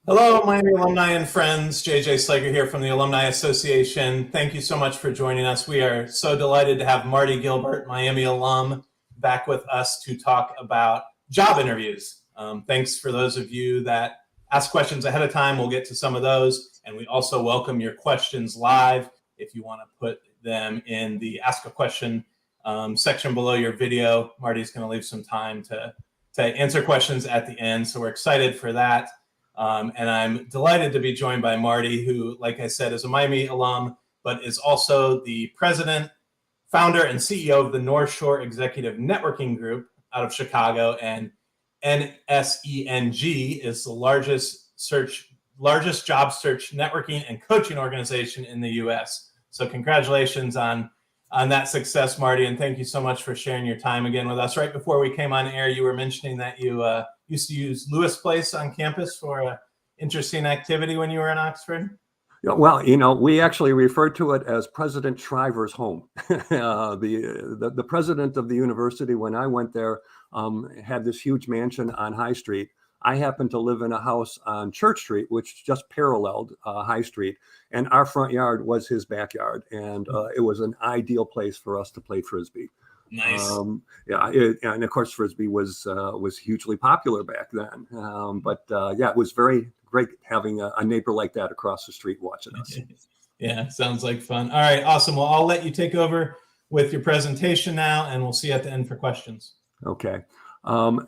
Hello, Miami alumni and friends. JJ Slager here from the Alumni Association. Thank you so much for joining us. We are so delighted to have Marty Gilbert, Miami alum, back with us to talk about job interviews. Thanks for those of you that ask questions ahead of time. We'll get to some of those. And we also welcome your questions live. If you want to put them in the Ask a Question section below your video, Marty's going to leave some time to answer questions at the end. So we're excited for that. And I'm delighted to be joined by Marty, who, like I said, is a Miami alum, but is also the president, founder, and CEO of the North Shore Executive Networking Group out of Chicago. And NSENG is the largest job search networking and coaching organization in the U.S. So congratulations on that success, Marty, and thank you so much for sharing your time again with us. Right before we came on air, you were mentioning that you used to use Lewis Place on campus for an interesting activity when you were in Oxford. Well, we actually refer to it as President Shriver's home. The president of the university, when I went there, had this huge mansion on High Street. I happened to live in a house on Church Street, which just paralleled High Street, and our front yard was his backyard, and it was an ideal place for us to play Frisbee. Nice. And of course, Frisbee was hugely popular back then. It was very great having a neighbor like that across the street watching us. Yeah, sounds like fun. All right, awesome. Well, I'll let you take over with your presentation now, and we'll see you at the end for questions. Okay. I'm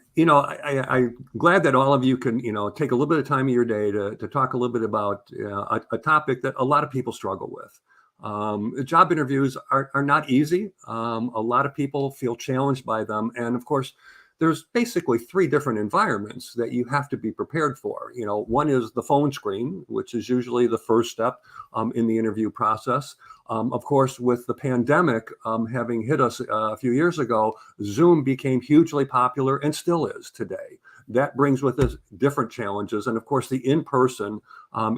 glad that all of you can, take a little bit of time of your day to talk a little bit about a topic that a lot of people struggle with. Job interviews are not easy. A lot of people feel challenged by them. And of course, there's basically three different environments that you have to be prepared for. One is the phone screen, which is usually the first step in the interview process. Of course, with the pandemic having hit us a few years ago, Zoom became hugely popular and still is today. That brings with it different challenges. And of course, the in-person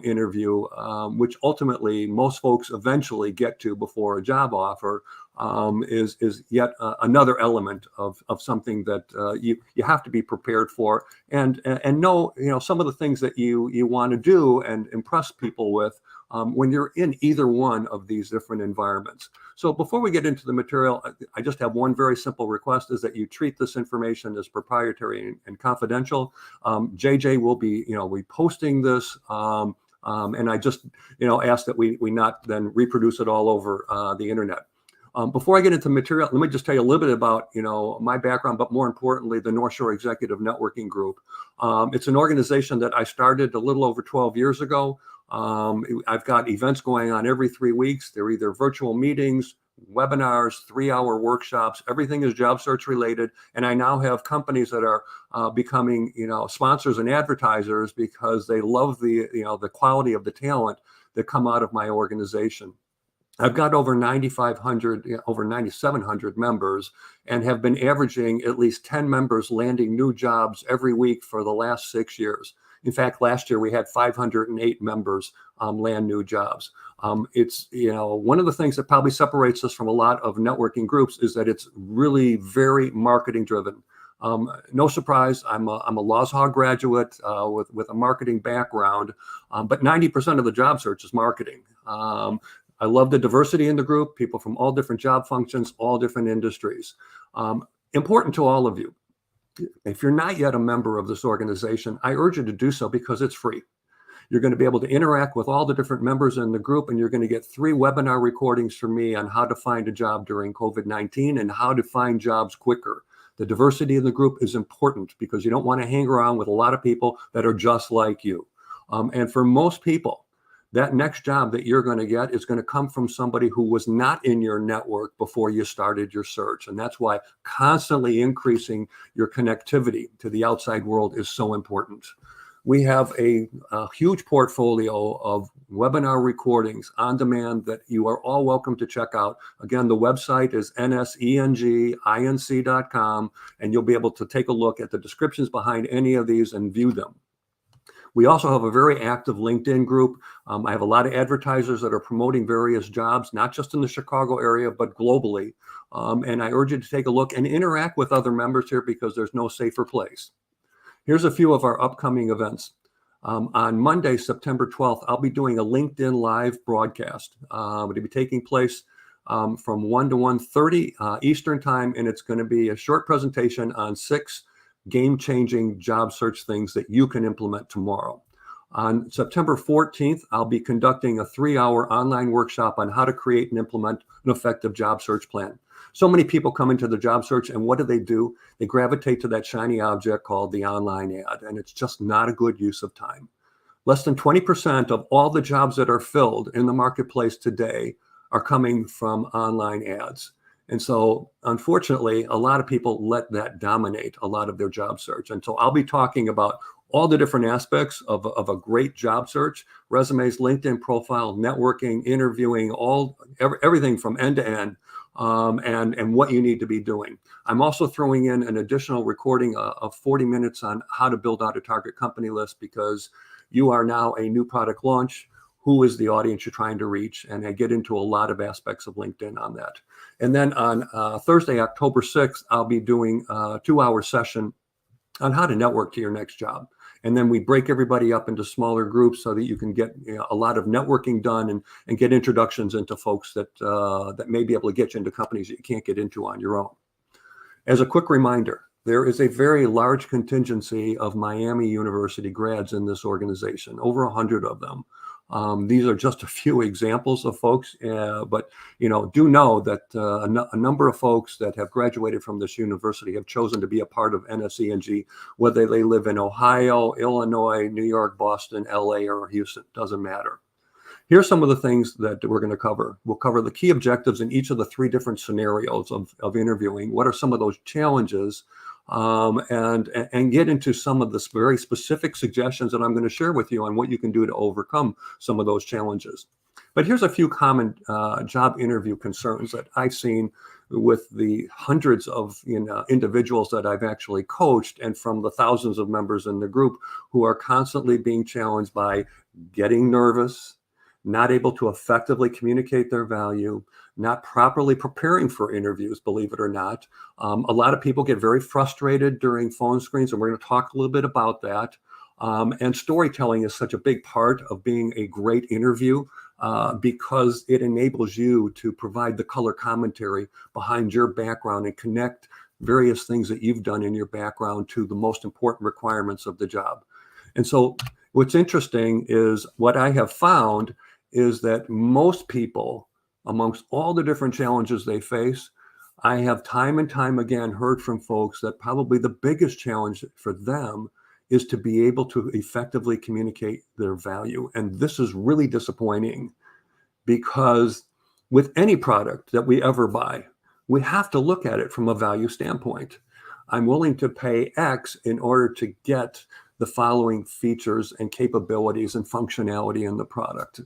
interview, which ultimately most folks eventually get to before a job offer, is yet another element of something that you have to be prepared for and know, some of the things that you want to do and impress people with when you're in either one of these different environments. So before we get into the material, I just have one very simple request, is that you treat this information as proprietary and confidential. JJ will be, posting this, and I just, ask that we not then reproduce it all over the internet. Before I get into material, let me just tell you a little bit about, my background, but more importantly, the North Shore Executive Networking Group. It's an organization that I started a little over 12 years ago. I've got events going on every 3 weeks. They're either virtual meetings, webinars, 3-hour workshops. Everything is job search related. And I now have companies that are becoming, sponsors and advertisers because they love the quality of the talent that come out of my organization. I've got over 9,500, over 9,700 members, and have been averaging at least 10 members landing new jobs every week for the last 6 years. In fact, last year we had 508 members land new jobs. It's, one of the things that probably separates us from a lot of networking groups is that it's really very marketing driven. No surprise, I'm a Laws Hall graduate with a marketing background, but 90% of the job search is marketing. I love the diversity in the group, people from all different job functions, all different industries. Important to all of you. If you're not yet a member of this organization, I urge you to do so because it's free. You're going to be able to interact with all the different members in the group, and you're going to get 3 webinar recordings from me on how to find a job during COVID-19 and how to find jobs quicker. The diversity in the group is important because you don't want to hang around with a lot of people that are just like you. And for most people, that next job that you're going to get is going to come from somebody who was not in your network before you started your search. And that's why constantly increasing your connectivity to the outside world is so important. We have a huge portfolio of webinar recordings on demand that you are all welcome to check out. Again, the website is nsenginc.com, and you'll be able to take a look at the descriptions behind any of these and view them. We also have a very active LinkedIn group. I have a lot of advertisers that are promoting various jobs, not just in the Chicago area, but globally. And I urge you to take a look and interact with other members here because there's no safer place. Here's a few of our upcoming events. On Monday, September 12th, I'll be doing a LinkedIn live broadcast. It'll be taking place from 1 to 1:30 Eastern time, and it's going to be a short presentation on 6 game-changing job search things that you can implement tomorrow. On September 14th, I'll be conducting a 3-hour online workshop on how to create and implement an effective job search plan. So many people come into the job search, and what do? They gravitate to that shiny object called the online ad, and it's just not a good use of time. Less than 20% of all the jobs that are filled in the marketplace today are coming from online ads. And so, unfortunately, a lot of people let that dominate a lot of their job search. And so I'll be talking about all the different aspects of a great job search: resumes, LinkedIn profile, networking, interviewing, everything from end to end, and what you need to be doing. I'm also throwing in an additional recording of 40 minutes on how to build out a target company list, because you are now a new product launch. Who is the audience you're trying to reach? And I get into a lot of aspects of LinkedIn on that. And then on Thursday, October 6th, I'll be doing a 2-hour session on how to network to your next job. And then we break everybody up into smaller groups so that you can get a lot of networking done and get introductions into folks that may be able to get you into companies that you can't get into on your own. As a quick reminder, there is a very large contingency of Miami University grads in this organization, over 100 of them. These are just a few examples of folks, but do know that a number of folks that have graduated from this university have chosen to be a part of NSENG, whether they live in Ohio, Illinois, New York, Boston, LA, or Houston, doesn't matter. Here's some of the things that we're going to cover. We'll cover the key objectives in each of the 3 different scenarios of interviewing. What are some of those challenges? And get into some of the very specific suggestions that I'm going to share with you on what you can do to overcome some of those challenges. But here's a few common job interview concerns that I've seen with the hundreds of individuals that I've actually coached, and from the thousands of members in the group who are constantly being challenged by getting nervous, not able to effectively communicate their value, not properly preparing for interviews, believe it or not. A lot of people get very frustrated during phone screens, and we're going to talk a little bit about that. And storytelling is such a big part of being a great interview because it enables you to provide the color commentary behind your background and connect various things that you've done in your background to the most important requirements of the job. And so what's interesting is what I have found is that most people, amongst all the different challenges they face, I have time and time again heard from folks that probably the biggest challenge for them is to be able to effectively communicate their value. And this is really disappointing, because with any product that we ever buy, we have to look at it from a value standpoint. I'm willing to pay X in order to get the following features and capabilities and functionality in the product.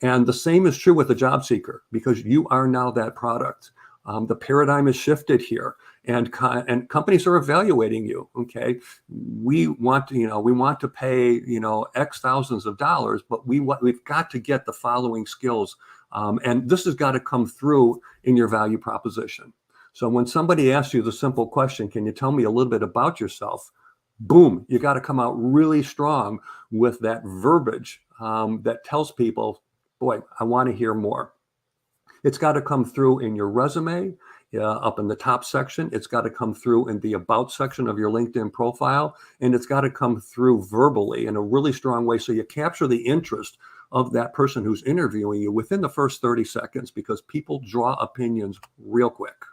And the same is true with the job seeker, because you are now that product. The paradigm has shifted here, and companies are evaluating you. Okay, we want to pay X thousands of dollars, but we've got to get the following skills, and this has got to come through in your value proposition. So when somebody asks you the simple question, "Can you tell me a little bit about yourself?" Boom, you got to come out really strong with that verbiage that tells people, boy, I want to hear more. It's got to come through in your resume, up in the top section. It's got to come through in the about section of your LinkedIn profile. And it's got to come through verbally in a really strong way, so you capture the interest of that person who's interviewing you within the first 30 seconds, because people draw opinions real quick.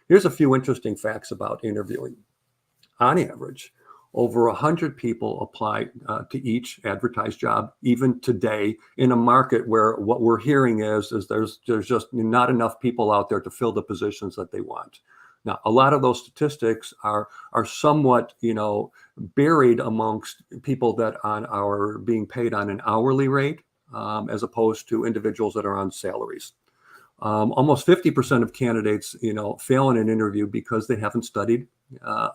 Here's a few interesting facts about interviewing. On average, over 100 people apply to each advertised job, even today, in a market where what we're hearing is there's just not enough people out there to fill the positions that they want. Now, a lot of those statistics are somewhat, buried amongst people that are being paid on an hourly rate, as opposed to individuals that are on salaries. Almost 50% of candidates, fail in an interview because they haven't studied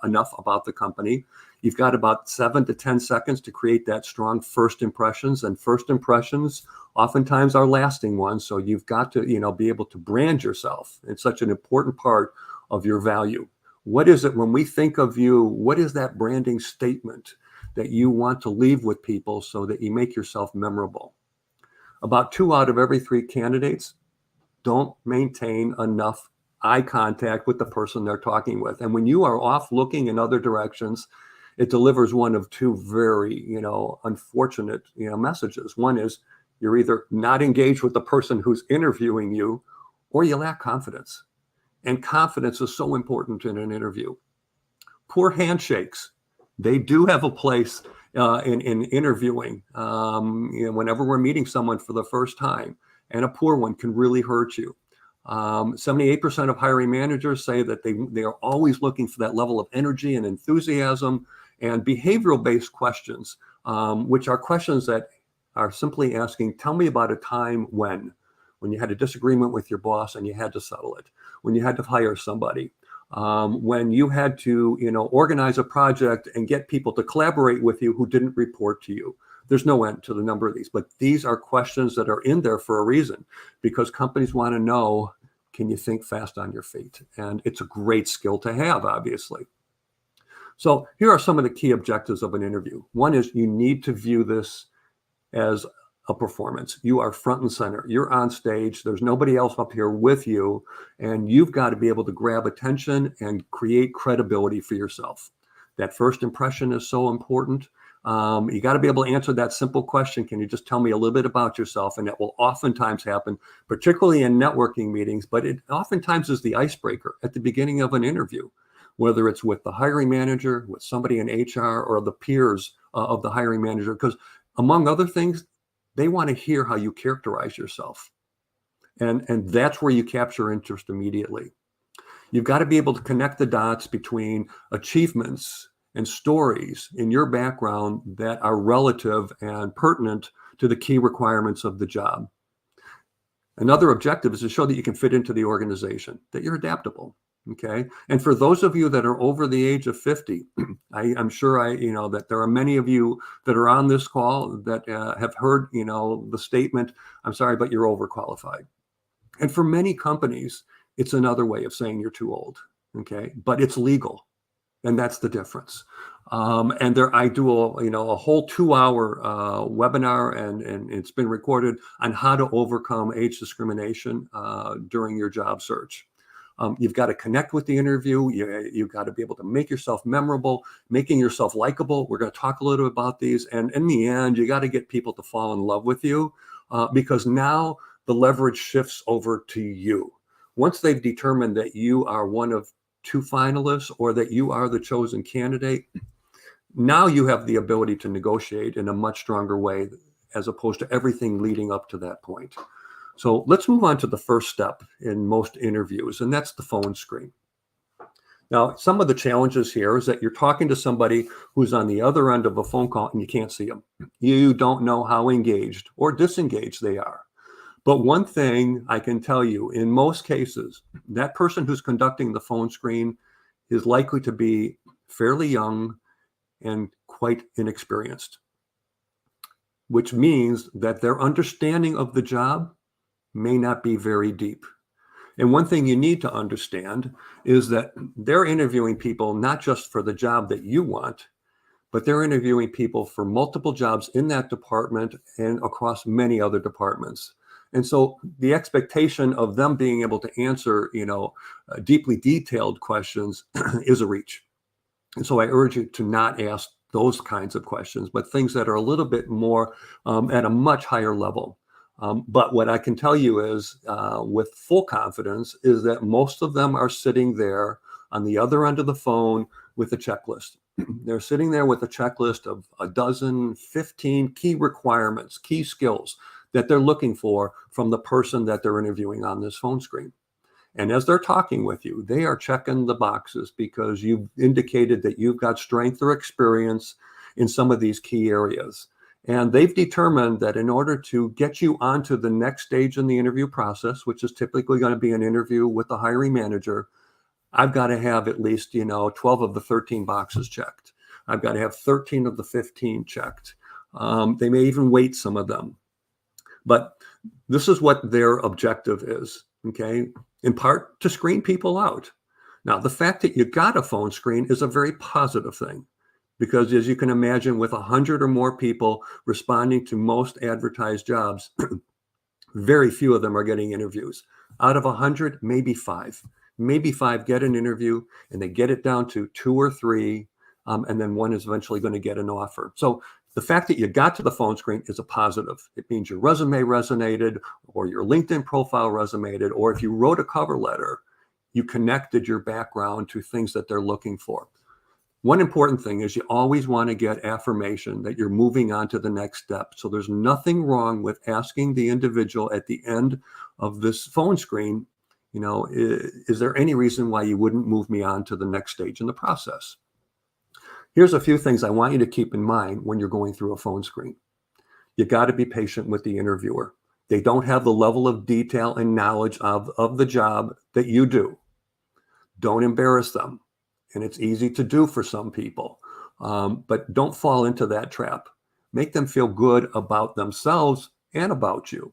enough about the company. You've got about 7 to 10 seconds to create that strong first impressions, and first impressions oftentimes are lasting ones. So you've got to, be able to brand yourself. It's such an important part of your value. What is it when we think of you? What is that branding statement that you want to leave with people so that you make yourself memorable. About 2 out of every 3 candidates don't maintain enough eye contact with the person they're talking with. And when you are off looking in other directions, it delivers one of 2 very, unfortunate, messages. One is you're either not engaged with the person who's interviewing you, or you lack confidence. And confidence is so important in an interview. Poor handshakes, they do have a place in interviewing. Whenever we're meeting someone for the first time, and a poor one can really hurt you. 78% of hiring managers say that they are always looking for that level of energy and enthusiasm, and behavioral-based questions, which are questions that are simply asking, tell me about a time when you had a disagreement with your boss and you had to settle it, when you had to hire somebody, when you had to, organize a project and get people to collaborate with you who didn't report to you. There's no end to the number of these, but these are questions that are in there for a reason, because companies want to know, can you think fast on your feet? And it's a great skill to have, obviously. So here are some of the key objectives of an interview. One is you need to view this as a performance. You are front and center. You're on stage. There's nobody else up here with you. And you've got to be able to grab attention and create credibility for yourself. That first impression is so important. You got to be able to answer that simple question. Can you just tell me a little bit about yourself? And that will oftentimes happen, particularly in networking meetings, but it oftentimes is the icebreaker at the beginning of an interview, whether it's with the hiring manager, with somebody in HR, or the peers of the hiring manager, because among other things, they want to hear how you characterize yourself. And that's where you capture interest immediately. You've got to be able to connect the dots between achievements and stories in your background that are relative and pertinent to the key requirements of the job. Another objective is to show that you can fit into the organization, that you're adaptable. Okay. And for those of you that are over the age of 50, I'm sure that there are many of you that are on this call that have heard, the statement, I'm sorry, but you're overqualified. And for many companies, it's another way of saying you're too old. Okay. But it's legal. And that's the difference. And I do a whole 2-hour webinar, and it's been recorded, on how to overcome age discrimination during your job search. You've got to connect with the interview. You've got to be able to make yourself memorable, making yourself likable. We're going to talk a little bit about these. And in the end, you got to get people to fall in love with you, because now the leverage shifts over to you. Once they've determined that you are one of 2 finalists, or that you are the chosen candidate, now you have the ability to negotiate in a much stronger way, as opposed to everything leading up to that point. So let's move on to the first step in most interviews, and that's the phone screen. Now, some of the challenges here is that you're talking to somebody who's on the other end of a phone call and you can't see them. You don't know how engaged or disengaged they are. But one thing I can tell you, in most cases, that person who's conducting the phone screen is likely to be fairly young and quite inexperienced, which means that their understanding of the job may not be very deep. And one thing you need to understand is that they're interviewing people not just for the job that you want, but they're interviewing people for multiple jobs in that department and across many other departments. And so the expectation of them being able to answer, deeply detailed questions is a reach. And so I urge you to not ask those kinds of questions, but things that are a little bit more at a much higher level. But what I can tell you is, with full confidence, is that most of them are sitting there on the other end of the phone with a checklist. They're sitting there with a checklist of 12, 15 key requirements, key skills that they're looking for from the person that they're interviewing on this phone screen. And as they're talking with you, they are checking the boxes because you've indicated that you've got strength or experience in some of these key areas. And they've determined that in order to get you onto the next stage in the interview process, which is typically going to be an interview with the hiring manager, I've got to have at least, 12 of the 13 boxes checked. I've got to have 13 of the 15 checked. They may even weight some of them. But this is what their objective is, okay? In part to screen people out. Now, the fact that you got a phone screen is a very positive thing, because as you can imagine, with 100 or more people responding to most advertised jobs, very few of them are getting interviews. Out of 100, maybe five get an interview, and they get it down to 2 or 3, and then one is eventually going to get an offer. So the fact that you got to the phone screen is a positive. It means your resume resonated, or your LinkedIn profile resonated, or if you wrote a cover letter, you connected your background to things that they're looking for. One important thing is you always want to get affirmation that you're moving on to the next step. So there's nothing wrong with asking the individual at the end of this phone screen, is there any reason why you wouldn't move me on to the next stage in the process? Here's a few things I want you to keep in mind when you're going through a phone screen. You got to be patient with the interviewer. They don't have the level of detail and knowledge of the job that you do. Don't embarrass them. And it's easy to do for some people, but don't fall into that trap. Make them feel good about themselves and about you.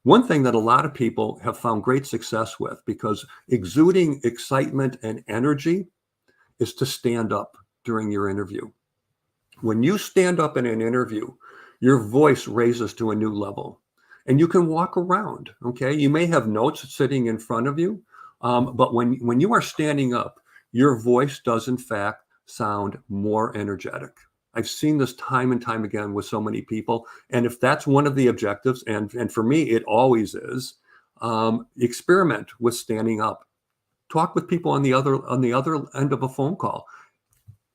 One thing that a lot of people have found great success with, because exuding excitement and energy, is to stand up during your interview. When you stand up in an interview, your voice raises to a new level, and you can walk around, okay? You may have notes sitting in front of you, but when you are standing up, your voice does in fact sound more energetic. I've seen this time and time again with so many people. And if that's one of the objectives, and for me, it always is, experiment with standing up. Talk with people on the other end of a phone call.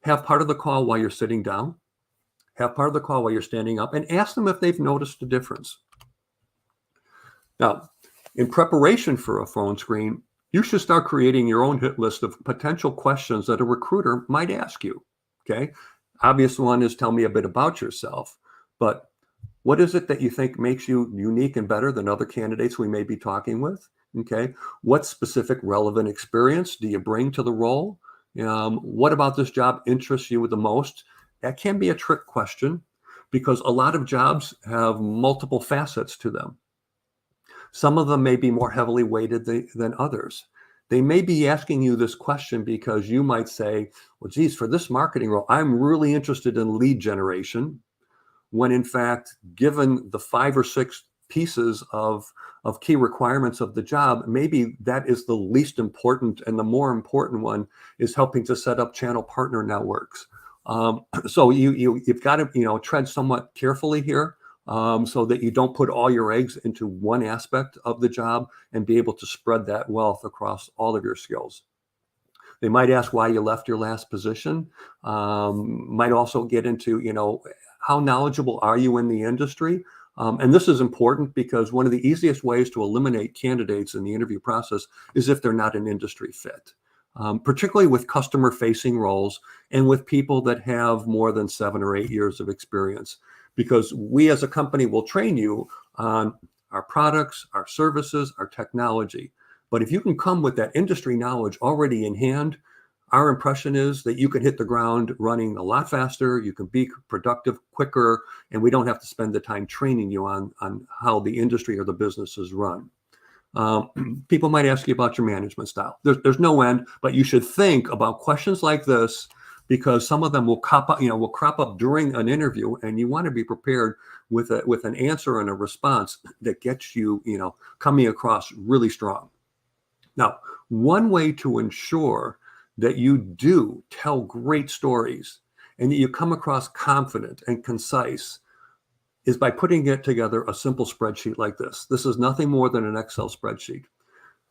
Have part of the call while you're sitting down. Have part of the call while you're standing up, and ask them if they've noticed a difference. Now, in preparation for a phone screen, you should start creating your own hit list of potential questions that a recruiter might ask you, okay? Obvious one is, tell me a bit about yourself, but what is it that you think makes you unique and better than other candidates we may be talking with, okay? What specific relevant experience do you bring to the role? What about this job interests you the most? That can be a trick question, because a lot of jobs have multiple facets to them. Some of them may be more heavily weighted than others. They may be asking you this question because you might say, well, geez, for this marketing role, I'm really interested in lead generation, when in fact, given the 5 or 6 pieces of key requirements of the job, maybe that is the least important, and the more important one is helping to set up channel partner networks. So you've got to tread somewhat carefully here, so that you don't put all your eggs into one aspect of the job, and be able to spread that wealth across all of your skills. They might ask why you left your last position. Might also get into, how knowledgeable are you in the industry? And this is important, because one of the easiest ways to eliminate candidates in the interview process is if they're not an industry fit, particularly with customer-facing roles and with people that have more than 7 or 8 years of experience. Because we as a company will train you on our products, our services, our technology. But if you can come with that industry knowledge already in hand, our impression is that you can hit the ground running a lot faster, you can be productive quicker, and we don't have to spend the time training you on how the industry or the business is run. People might ask you about your management style. There's no end, but you should think about questions like this, because some of them will crop up during an interview, and you want to be prepared with an answer and a response that gets you, coming across really strong. Now, one way to ensure that you do tell great stories and that you come across confident and concise is by putting it together a simple spreadsheet like this. This is nothing more than an Excel spreadsheet.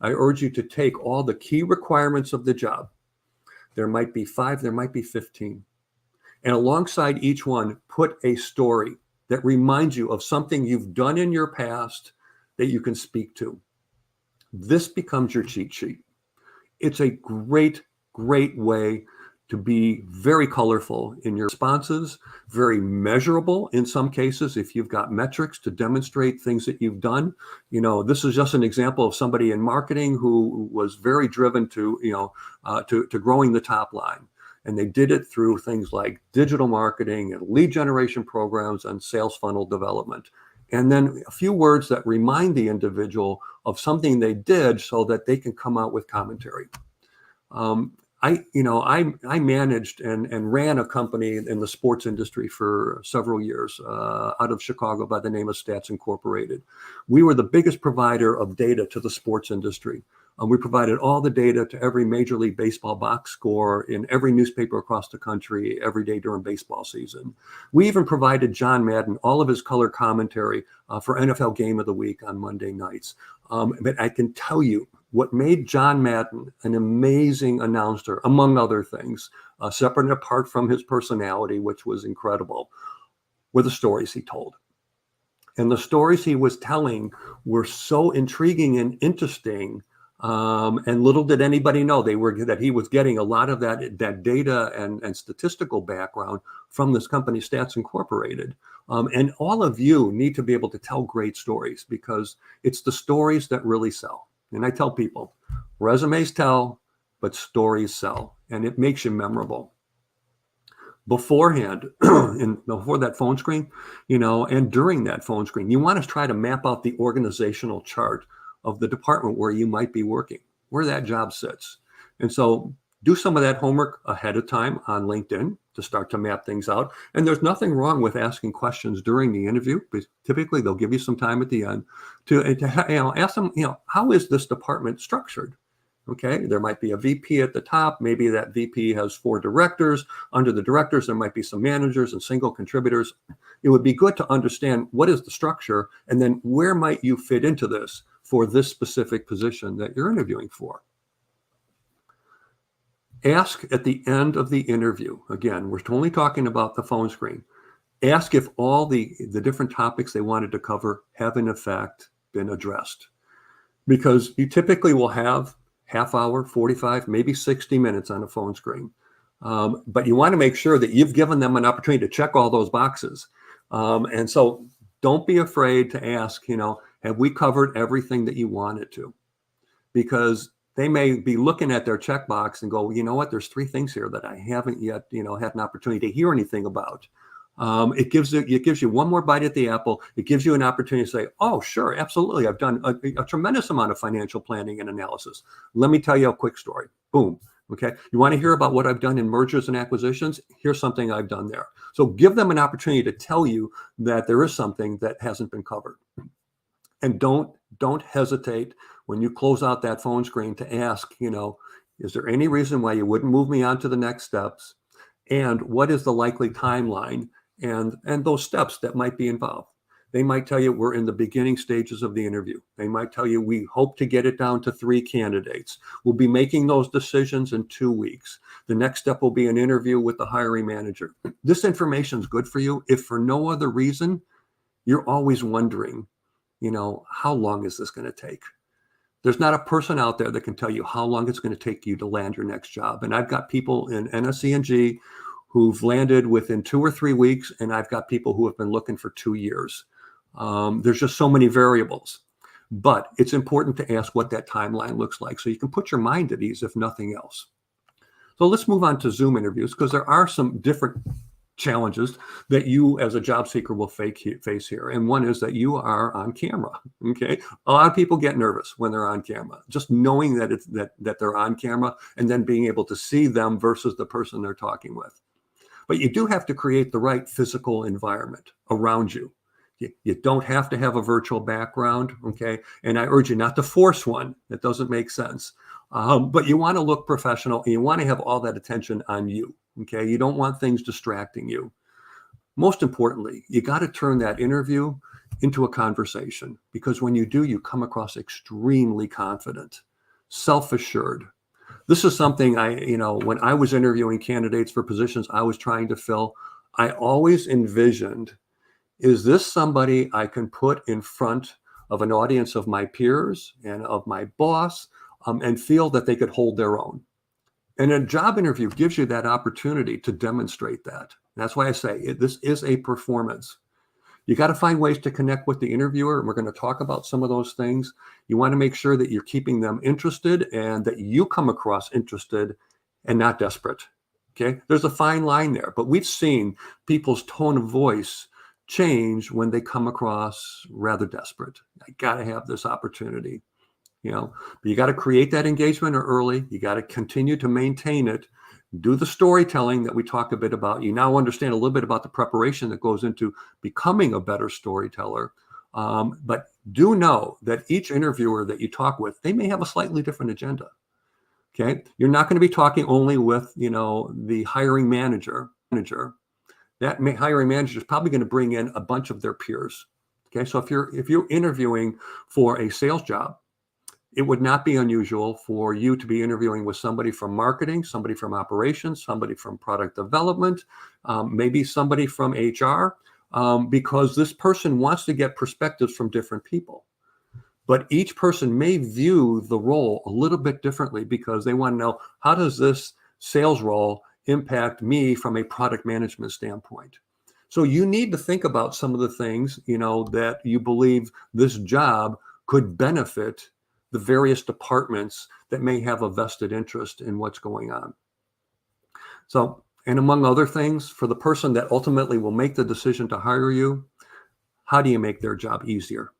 I urge you to take all the key requirements of the job. There might be 5, there might be 15. And alongside each one, put a story that reminds you of something you've done in your past that you can speak to. This becomes your cheat sheet. It's a great way to be very colorful in your responses, very measurable in some cases if you've got metrics to demonstrate things that you've done. This is just an example of somebody in marketing who was very driven to growing the top line. And they did it through things like digital marketing and lead generation programs and sales funnel development. And then a few words that remind the individual of something they did so that they can come out with commentary. I managed and ran a company in the sports industry for several years out of Chicago by the name of Stats Incorporated. We were the biggest provider of data to the sports industry. We provided all the data to every Major League Baseball box score in every newspaper across the country every day during baseball season. We even provided John Madden all of his color commentary for NFL Game of the Week on Monday nights. But I can tell you, what made John Madden an amazing announcer, among other things, separate and apart from his personality, which was incredible, were the stories he told. And the stories he was telling were so intriguing and interesting. And little did anybody know that he was getting a lot of that data and statistical background from this company, Stats Incorporated. And all of you need to be able to tell great stories, because it's the stories that really sell. And I tell people, resumes tell, but stories sell, and it makes you memorable. Beforehand, before that phone screen, and during that phone screen, you want to try to map out the organizational chart of the department where you might be working, where that job sits. And so do some of that homework ahead of time on LinkedIn to start to map things out. And there's nothing wrong with asking questions during the interview, because typically they'll give you some time at the end to ask them, how is this department structured? Okay, there might be a VP at the top. Maybe that VP has 4 directors. Under the directors, there might be some managers and single contributors. It would be good to understand what is the structure, and then where might you fit into this for this specific position that you're interviewing for. Ask at the end of the interview, again, we're only talking about the phone screen, ask if all the different topics they wanted to cover have in effect been addressed. Because you typically will have half hour, 45, maybe 60 minutes on a phone screen. But you want to make sure that you've given them an opportunity to check all those boxes. And so don't be afraid to ask, have we covered everything that you wanted to? Because they may be looking at their checkbox and go, you know what, there's 3 things here that I haven't yet, had an opportunity to hear anything about. It gives you one more bite at the apple. It gives you an opportunity to say, oh, sure, absolutely. I've done a tremendous amount of financial planning and analysis. Let me tell you a quick story. Boom. Okay. You want to hear about what I've done in mergers and acquisitions? Here's something I've done there. So give them an opportunity to tell you that there is something that hasn't been covered. And don't hesitate when you close out that phone screen to ask, is there any reason why you wouldn't move me on to the next steps? And what is the likely timeline and those steps that might be involved? They might tell you we're in the beginning stages of the interview. They might tell you we hope to get it down to 3 candidates. We'll be making those decisions in 2 weeks. The next step will be an interview with the hiring manager. This information is good for you if for no other reason you're always wondering, how long is this going to take? There's not a person out there that can tell you how long it's going to take you to land your next job. And I've got people in NSENG who've landed within 2 or 3 weeks, and I've got people who have been looking for 2 years. There's just so many variables. But it's important to ask what that timeline looks like so you can put your mind at ease, if nothing else. So let's move on to Zoom interviews, because there are some different challenges that you as a job seeker will face here. And one is that you are on camera. Okay. A lot of people get nervous when they're on camera, just knowing that they're on camera and then being able to see them versus the person they're talking with. But you do have to create the right physical environment around you. You don't have to have a virtual background. Okay. And I urge you not to force one. That doesn't make sense. But you want to look professional and you want to have all that attention on you. Okay. You don't want things distracting you. Most importantly, you got to turn that interview into a conversation, because when you do, you come across extremely confident, self-assured. This is something when I was interviewing candidates for positions I was trying to fill, I always envisioned, is this somebody I can put in front of an audience of my peers and of my boss and feel that they could hold their own? And a job interview gives you that opportunity to demonstrate that. That's why I say this is a performance. You got to find ways to connect with the interviewer, and we're going to talk about some of those things. You want to make sure that you're keeping them interested and that you come across interested and not desperate. Okay, there's a fine line there, but we've seen people's tone of voice change when they come across rather desperate. I got to have this opportunity. But you got to create that engagement early. You got to continue to maintain it. Do the storytelling that we talked a bit about. You now understand a little bit about the preparation that goes into becoming a better storyteller. But do know that each interviewer that you talk with, they may have a slightly different agenda. Okay, you're not going to be talking only with the hiring manager. That hiring manager is probably going to bring in a bunch of their peers. Okay, so if you're interviewing for a sales job, it would not be unusual for you to be interviewing with somebody from marketing, somebody from operations, somebody from product development, maybe somebody from HR, because this person wants to get perspectives from different people. But each person may view the role a little bit differently because they want to know, how does this sales role impact me from a product management standpoint? So you need to think about some of the things, that you believe this job could benefit the various departments that may have a vested interest in what's going on. So, and among other things, for the person that ultimately will make the decision to hire you, how do you make their job easier?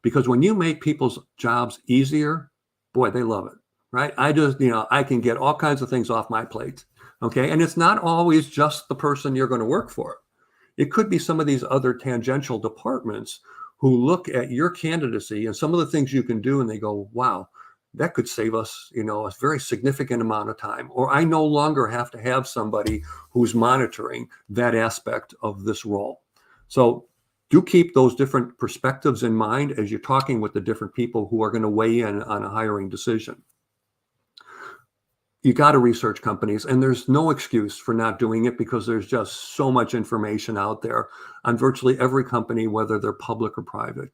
Because when you make people's jobs easier, boy, they love it, right? I can get all kinds of things off my plate, okay? And it's not always just the person you're going to work for. It could be some of these other tangential departments who look at your candidacy and some of the things you can do and they go, wow, that could save us, a very significant amount of time. Or I no longer have to have somebody who's monitoring that aspect of this role. So do keep those different perspectives in mind as you're talking with the different people who are going to weigh in on a hiring decision. You got to research companies, and there's no excuse for not doing it because there's just so much information out there on virtually every company, whether they're public or private.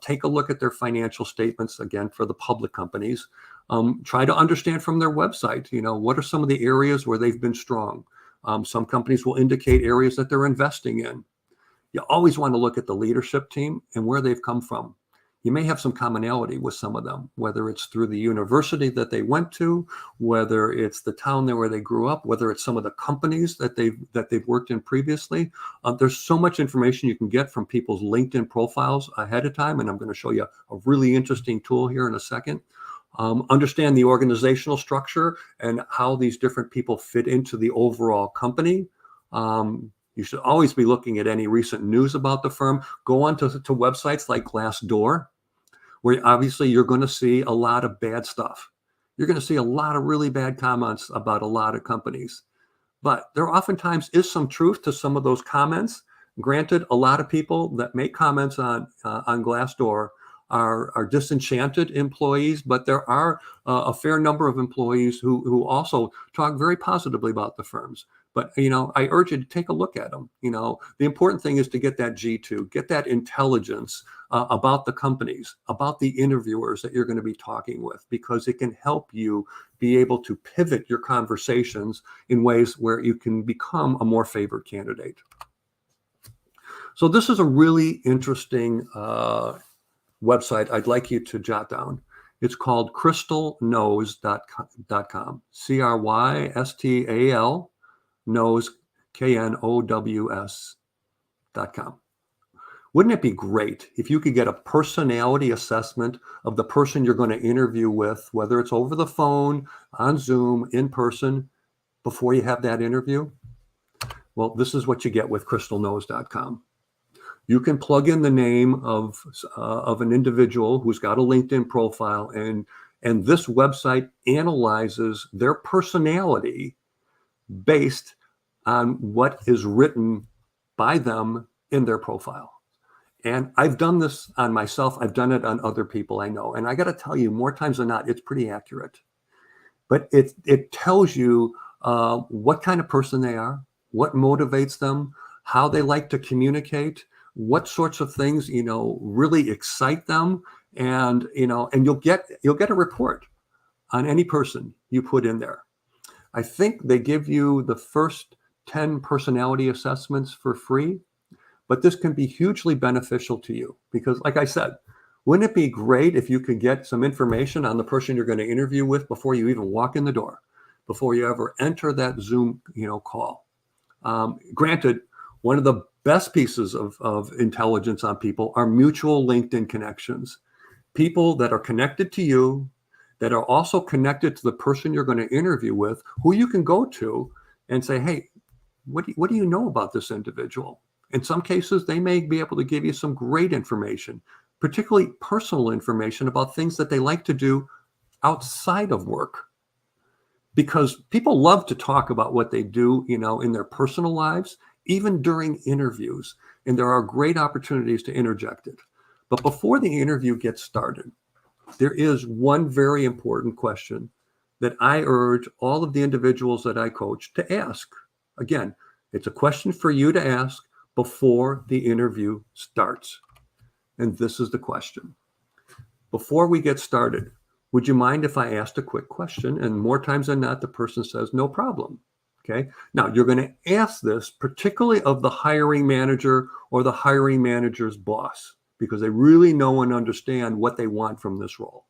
Take a look at their financial statements, again, for the public companies. Try to understand from their website, what are some of the areas where they've been strong. Some companies will indicate areas that they're investing in. You always want to look at the leadership team and where they've come from. You may have some commonality with some of them, whether it's through the university that they went to, whether it's the town there where they grew up, whether it's some of the companies that they've worked in previously. There's so much information you can get from people's LinkedIn profiles ahead of time, and I'm going to show you a really interesting tool here in a second. Understand the organizational structure and how these different people fit into the overall company. You should always be looking at any recent news about the firm. Go on to websites like Glassdoor, where obviously you're going to see a lot of bad stuff. You're going to see a lot of really bad comments about a lot of companies. But there oftentimes is some truth to some of those comments. Granted, a lot of people that make comments on Glassdoor are disenchanted employees, but there are a fair number of employees who also talk very positively about the firms. But, I urge you to take a look at them. The important thing is to get that G2, get that intelligence about the companies, about the interviewers that you're going to be talking with, because it can help you be able to pivot your conversations in ways where you can become a more favored candidate. So this is a really interesting website I'd like you to jot down. It's called crystalknows.com, CRYSTAL knows, KNOWS.com. Wouldn't it be great if you could get a personality assessment of the person you're going to interview with, whether it's over the phone, on Zoom, in person, before you have that interview? Well, this is what you get with crystalknows.com. You can plug in the name of an individual who's got a LinkedIn profile, and this website analyzes their personality based on what is written by them in their profile. And I've done this on myself. I've done it on other people I know. And I got to tell you, more times than not, it's pretty accurate. But it tells you what kind of person they are, what motivates them, how they like to communicate, what sorts of things, really excite them. And, and you'll get a report on any person you put in there. I think they give you the first 10 personality assessments for free, but this can be hugely beneficial to you because, like I said, wouldn't it be great if you could get some information on the person you're going to interview with before you even walk in the door, before you ever enter that Zoom, call? Granted, one of the best pieces of intelligence on people are mutual LinkedIn connections. people that are connected to you, that are also connected to the person you're going to interview with, who you can go to and say, hey, what do you know about this individual? In some cases, they may be able to give you some great information, particularly personal information about things that they like to do outside of work. Because people love to talk about what they do, in their personal lives, even during interviews. And there are great opportunities to interject it. But before the interview gets started, there is one very important question that I urge all of the individuals that I coach to ask. Again, it's a question for you to ask before the interview starts. And this is the question. Before we get started, would you mind if I asked a quick question? And more times than not, the person says, no problem. Okay. Now, you're going to ask this particularly of the hiring manager or the hiring manager's boss, because they really know and understand what they want from this role.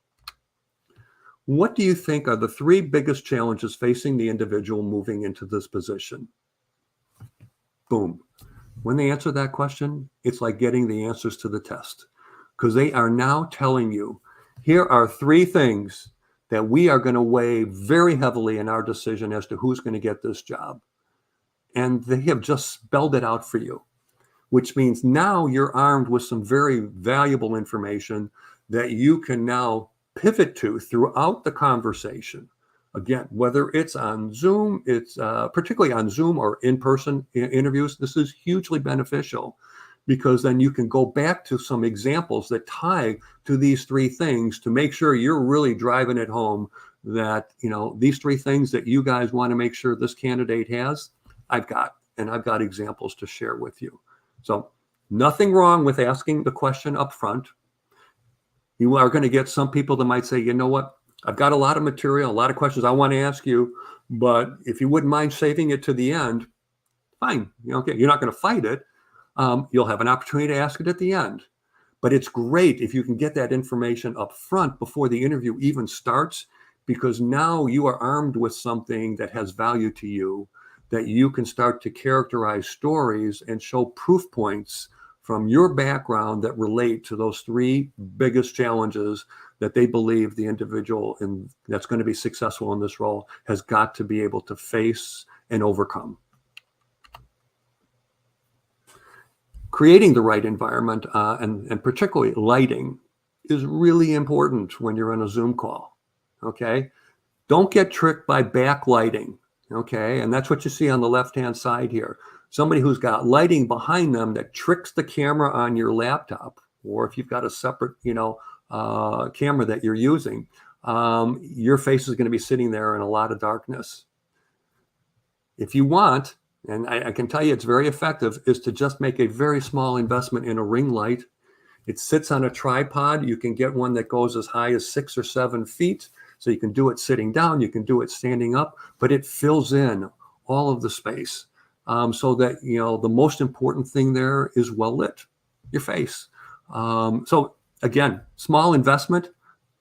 What do you think are the 3 biggest challenges facing the individual moving into this position? Boom. When they answer that question, it's like getting the answers to the test, because they are now telling you, here are 3 things that we are going to weigh very heavily in our decision as to who's going to get this job. And they have just spelled it out for you, which means now you're armed with some very valuable information that you can now pivot to throughout the conversation. Again, whether it's on Zoom, it's particularly on Zoom or in-person interviews, this is hugely beneficial, because then you can go back to some examples that tie to these 3 things to make sure you're really driving it home that, these 3 things that you guys want to make sure this candidate has, I've got examples to share with you. So nothing wrong with asking the question up front. You are going to get some people that might say, you know what, I've got a lot of material, a lot of questions I want to ask you, but if you wouldn't mind saving it to the end, fine. Okay, you're not going to fight it. You'll have an opportunity to ask it at the end. But it's great if you can get that information up front before the interview even starts, because now you are armed with something that has value to you, that you can start to characterize stories and show proof points from your background that relate to those 3 biggest challenges that they believe the individual that's going to be successful in this role has got to be able to face and overcome. Creating the right environment and particularly lighting is really important when you're on a Zoom call. Okay, don't get tricked by backlighting. Okay, and that's what you see on the left-hand side here. Somebody who's got lighting behind them that tricks the camera on your laptop, or if you've got a separate, camera that you're using, your face is going to be sitting there in a lot of darkness. If you want, and I can tell you it's very effective, is to just make a very small investment in a ring light. It sits on a tripod. You can get one that goes as high as 6 or 7 feet. So you can do it sitting down, you can do it standing up, but it fills in all of the space so that, the most important thing there is well lit, your face. So again, small investment,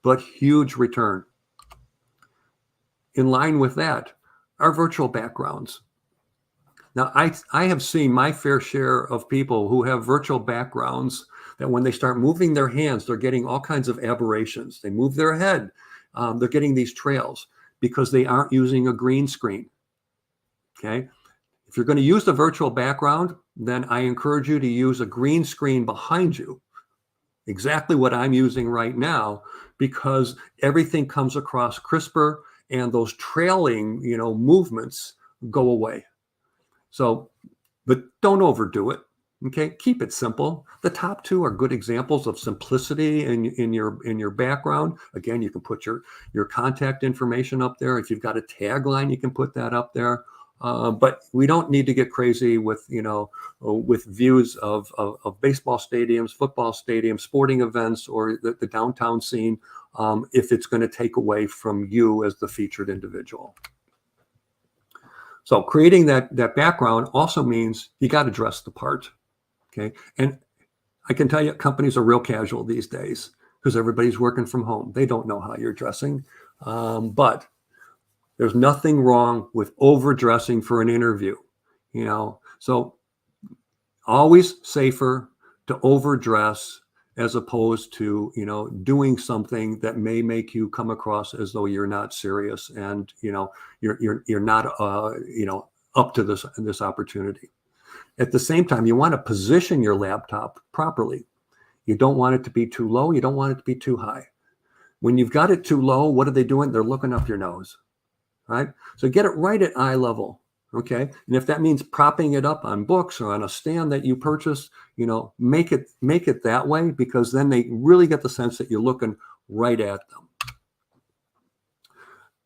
but huge return. In line with that, our virtual backgrounds. Now, I have seen my fair share of people who have virtual backgrounds that when they start moving their hands, they're getting all kinds of aberrations. They move their head. They're getting these trails because they aren't using a green screen. Okay. If you're going to use the virtual background, then I encourage you to use a green screen behind you. Exactly what I'm using right now, because everything comes across crisper and those trailing, movements go away. So, but don't overdo it. Okay, keep it simple. The top 2 are good examples of simplicity in your background. Again, you can put your contact information up there. If you've got a tagline, you can put that up there. But we don't need to get crazy with with views of baseball stadiums, football stadiums, sporting events, or the downtown scene if it's going to take away from you as the featured individual. So creating that background also means you got to dress the part. Okay. And I can tell you, companies are real casual these days because everybody's working from home. They don't know how you're dressing. But there's nothing wrong with overdressing for an interview, So always safer to overdress as opposed to, doing something that may make you come across as though you're not serious and, you're not, up to this opportunity. At the same time, you want to position your laptop properly. You don't want it to be too low. You don't want it to be too high. When you've got it too low, what are they doing? They're looking up your nose, right? So get it right at eye level. Okay. And if that means propping it up on books or on a stand that you purchased, make it that way, because then they really get the sense that you're looking right at them.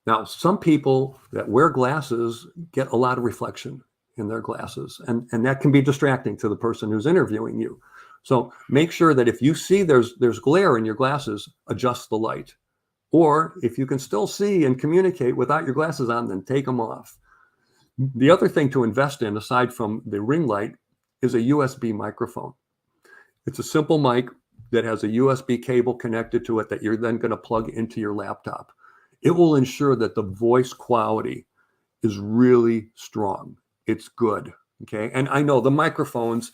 Now, some people that wear glasses get a lot of reflection in their glasses, and that can be distracting to the person who's interviewing you. So make sure that if you see there's glare in your glasses, adjust the light. Or if you can still see and communicate without your glasses on, then take them off. The other thing to invest in, aside from the ring light, is a USB microphone. It's a simple mic that has a USB cable connected to it that you're then going to plug into your laptop. It will ensure that the voice quality is really strong. It's good. Okay. And I know the microphones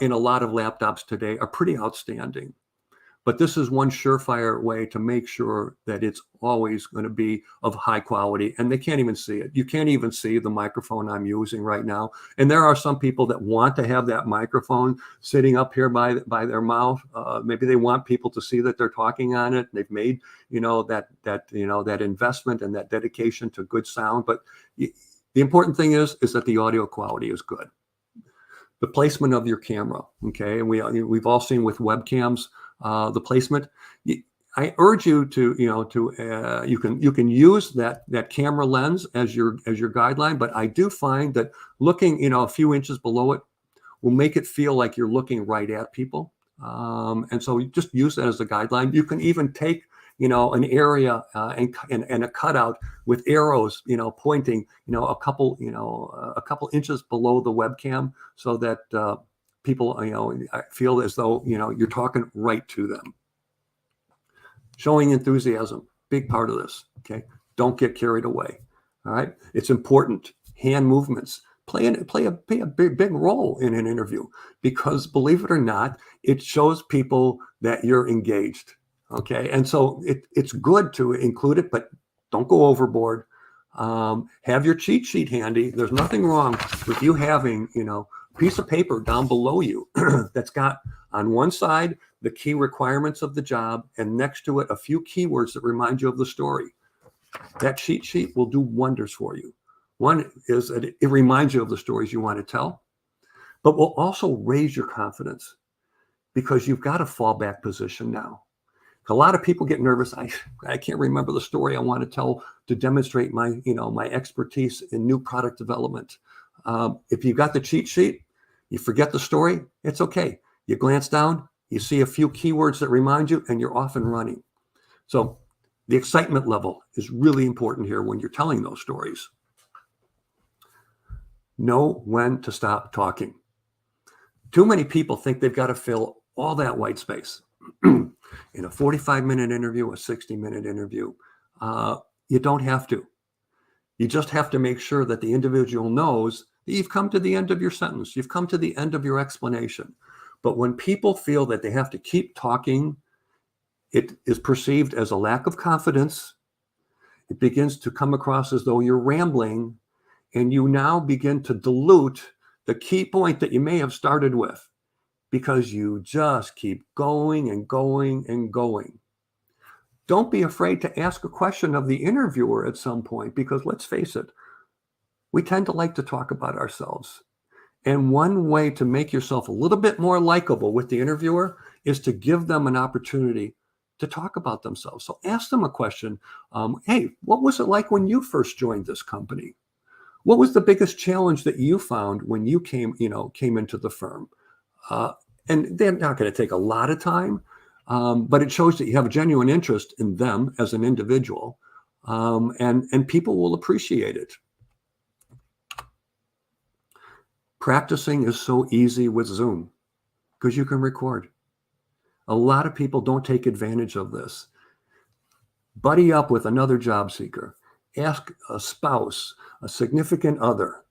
in a lot of laptops today are pretty outstanding. But this is one surefire way to make sure that it's always going to be of high quality, and they can't even see it. You can't even see the microphone I'm using right now. And there are some people that want to have that microphone sitting up here by their mouth. Maybe they want people to see that they're talking on it. They've made, that investment and that dedication to good sound. But the important thing is that the audio quality is good. The placement of your camera, okay, and we've all seen with webcams. The placement. I urge you to, you can use that camera lens as your guideline, but I do find that looking, a few inches below it will make it feel like you're looking right at people. And so you just use that as a guideline. You can even take, an area and a cutout with arrows, pointing, a couple inches below the webcam, so that people, feel as though, you're talking right to them. Showing enthusiasm, big part of this. Okay. Don't get carried away. All right. It's important. Hand movements play a big role in an interview, because believe it or not, it shows people that you're engaged. Okay. And so it's good to include it, but don't go overboard. Have your cheat sheet handy. There's nothing wrong with you having, piece of paper down below you that's got on one side the key requirements of the job, and next to it a few keywords that remind you of the story. That cheat sheet will do wonders for you. One is that it reminds you of the stories you want to tell, but will also raise your confidence, because you've got a fallback position now. A lot of people get nervous. I can't remember the story I want to tell to demonstrate my expertise in new product development. If you've got the cheat sheet, you forget the story, it's okay. You glance down, you see a few keywords that remind you, and you're off and running. So the excitement level is really important here when you're telling those stories. Know when to stop talking. Too many people think they've got to fill all that white space in a 45-minute interview, a 60-minute interview. You don't have to. You just have to make sure that the individual knows that you've come to the end of your sentence. You've come to the end of your explanation. But when people feel that they have to keep talking, it is perceived as a lack of confidence. It begins to come across as though you're rambling, and you now begin to dilute the key point that you may have started with, because you just keep going and going and going. Don't be afraid to ask a question of the interviewer at some point, because let's face it, we tend to like to talk about ourselves. And one way to make yourself a little bit more likable with the interviewer is to give them an opportunity to talk about themselves. So ask them a question. Hey, what was it like when you first joined this company? What was the biggest challenge that you found when you came into the firm? And they're not going to take a lot of time, but it shows that you have a genuine interest in them as an individual, and people will appreciate it. Practicing is so easy with Zoom because you can record. A lot of people don't take advantage of this. Buddy up with another job seeker. Ask a spouse, a significant other,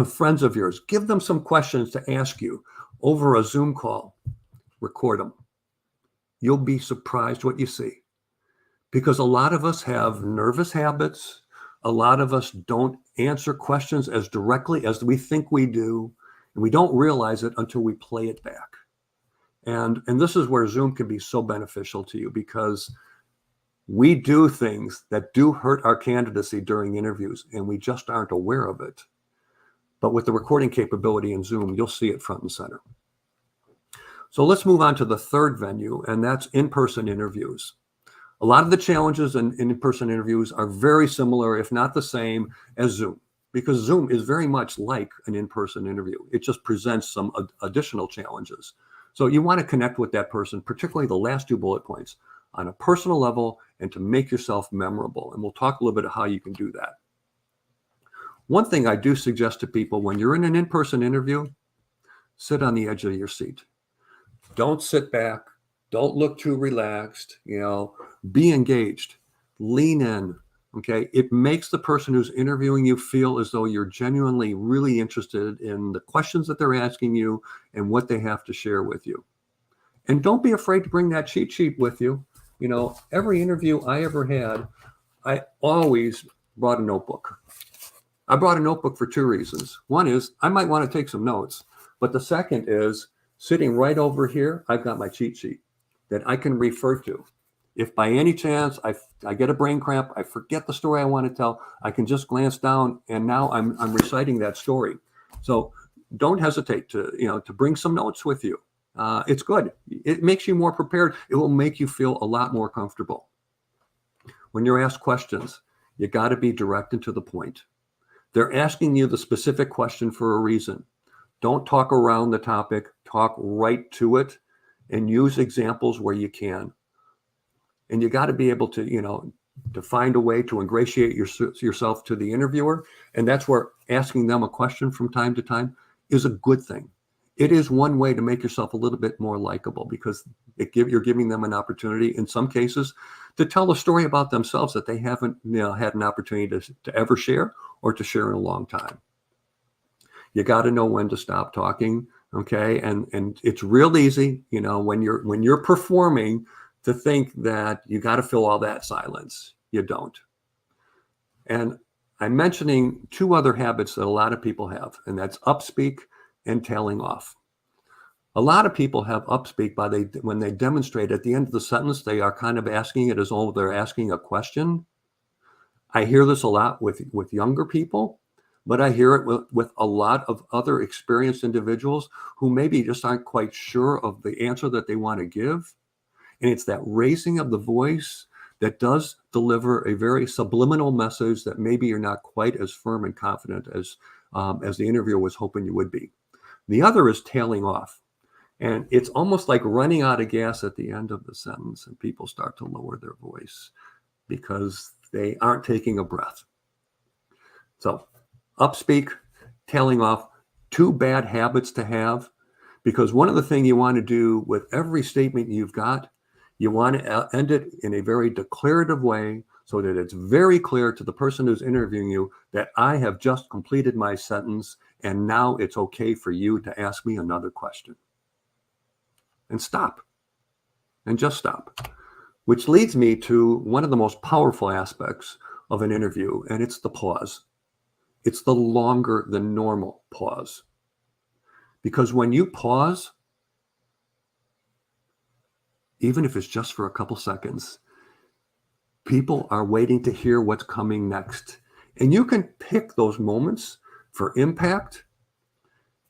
friends of yours. Give them some questions to ask you over a Zoom call. Record them. you'll be surprised what you see. Because a lot of us have nervous habits. A lot of us don't answer questions as directly as we think we do. And we don't realize it until we play it back. And this is where Zoom can be so beneficial to you, because we do things that do hurt our candidacy during interviews, and we just aren't aware of it. But with the recording capability in Zoom, you'll see it front and center. So let's move on to the third venue, and that's in-person interviews. A lot of the challenges in in-person interviews are very similar, if not the same, as Zoom, because Zoom is very much like an in-person interview. It just presents some additional challenges. So you want to connect with that person, particularly the last 2 bullet points, on a personal level and to make yourself memorable. And we'll talk a little bit of how you can do that. One thing I do suggest to people when you're in an in-person interview, sit on the edge of your seat. Don't sit back. Don't look too relaxed. Be engaged. Lean in. Okay. It makes the person who's interviewing you feel as though you're genuinely really interested in the questions that they're asking you and what they have to share with you. And don't be afraid to bring that cheat sheet with you. Every interview I ever had, I always brought a notebook. I brought a notebook for 2 reasons. One is I might want to take some notes, but the second is sitting right over here, I've got my cheat sheet that I can refer to. If by any chance I get a brain cramp, I forget the story I want to tell, I can just glance down and now I'm reciting that story. So don't hesitate to bring some notes with you. It's good. It makes you more prepared. It will make you feel a lot more comfortable. When you're asked questions, you got to be direct and to the point. They're asking you the specific question for a reason. Don't talk around the topic. Talk right to it and use examples where you can. And you got to be able to, to find a way to ingratiate yourself to the interviewer. And that's where asking them a question from time to time is a good thing. It is one way to make yourself a little bit more likable, because you're giving them an opportunity in some cases to tell a story about themselves that they haven't had an opportunity to ever share or to share in a long time. You got to know when to stop talking. Okay. And it's real easy, when you're performing, to think that you got to fill all that silence. You don't. And I'm mentioning 2 other habits that a lot of people have, and that's upspeak and tailing off. A lot of people have upspeak when they demonstrate at the end of the sentence, they are kind of asking it as though they're asking a question. I hear this a lot with younger people, but I hear it with a lot of other experienced individuals who maybe just aren't quite sure of the answer that they want to give. And it's that raising of the voice that does deliver a very subliminal message that maybe you're not quite as firm and confident as the interviewer was hoping you would be. The other is tailing off. And it's almost like running out of gas at the end of the sentence, and people start to lower their voice because they aren't taking a breath. So upspeak, tailing off, 2 bad habits to have, because one of the things you want to do with every statement you've got, you want to end it in a very declarative way so that it's very clear to the person who's interviewing you that I have just completed my sentence and now it's okay for you to ask me another question. And stop. And just stop. Which leads me to one of the most powerful aspects of an interview, and it's the pause. It's the longer than normal pause. Because when you pause, even if it's just for a couple seconds, people are waiting to hear what's coming next. And you can pick those moments for impact.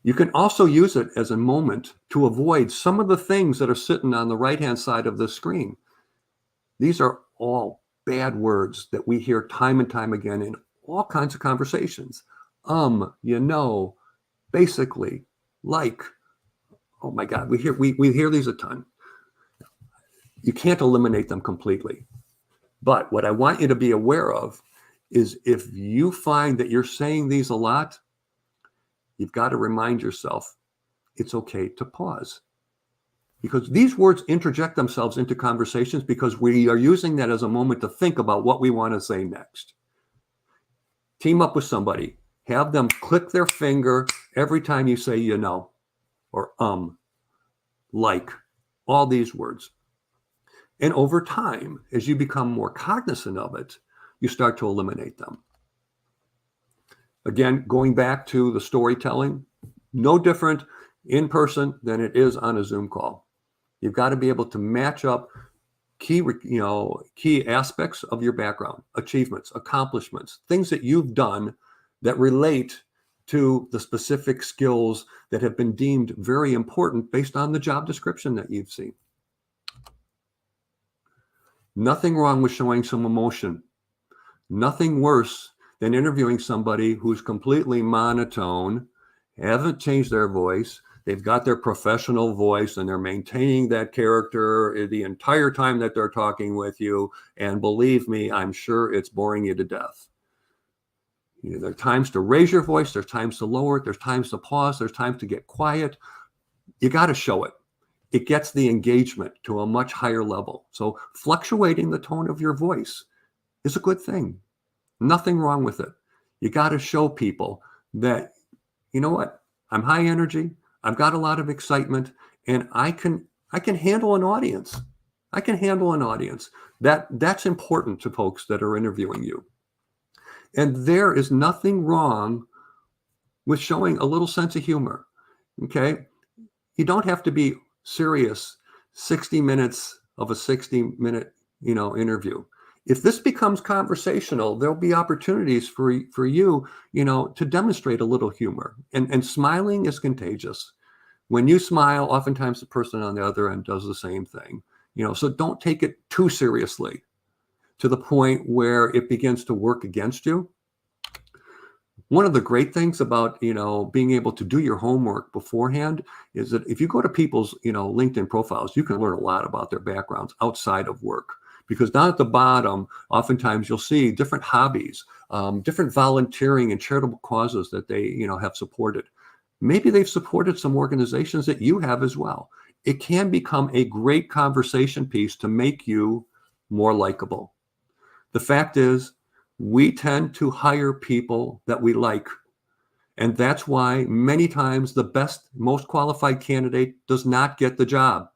You can also use it as a moment to avoid some of the things that are sitting on the right-hand side of the screen. These are all bad words that we hear time and time again in all kinds of conversations. Basically, like, oh my God, we hear these a ton. You can't eliminate them completely. But what I want you to be aware of is if you find that you're saying these a lot, you've got to remind yourself it's okay to pause. Because these words interject themselves into conversations because we are using that as a moment to think about what we want to say next. Team up with somebody. Have them click their finger every time you say or like, all these words. And over time, as you become more cognizant of it, you start to eliminate them. Again, going back to the storytelling, no different in person than it is on a Zoom call. You've got to be able to match up key aspects of your background, achievements, accomplishments, things that you've done that relate to the specific skills that have been deemed very important based on the job description that you've seen. Nothing wrong with showing some emotion. Nothing worse than interviewing somebody who's completely monotone, haven't changed their voice. They've got their professional voice and they're maintaining that character the entire time that they're talking with you. And believe me, I'm sure it's boring you to death. There are times to raise your voice. There's times to lower it. There's times to pause. There's times to get quiet. You got to show it. It gets the engagement to a much higher level. So fluctuating the tone of your voice is a good thing. Nothing wrong with it. You got to show people that, you know what, I'm high energy. I've got a lot of excitement, and I can handle an audience. I can handle an audience. That's important to folks that are interviewing you. And there is nothing wrong with showing a little sense of humor. Okay, you don't have to be serious 60 minutes of a 60-minute interview. If this becomes conversational, there'll be opportunities for you, to demonstrate a little humor. And smiling is contagious. When you smile, oftentimes the person on the other end does the same thing. So don't take it too seriously to the point where it begins to work against you. One of the great things about, being able to do your homework beforehand is that if you go to people's, LinkedIn profiles, you can learn a lot about their backgrounds outside of work. Because down at the bottom, oftentimes you'll see different hobbies, different volunteering and charitable causes that they, have supported. Maybe they've supported some organizations that you have as well. It can become a great conversation piece to make you more likable. The fact is, we tend to hire people that we like. And that's why many times the best, most qualified candidate does not get the job.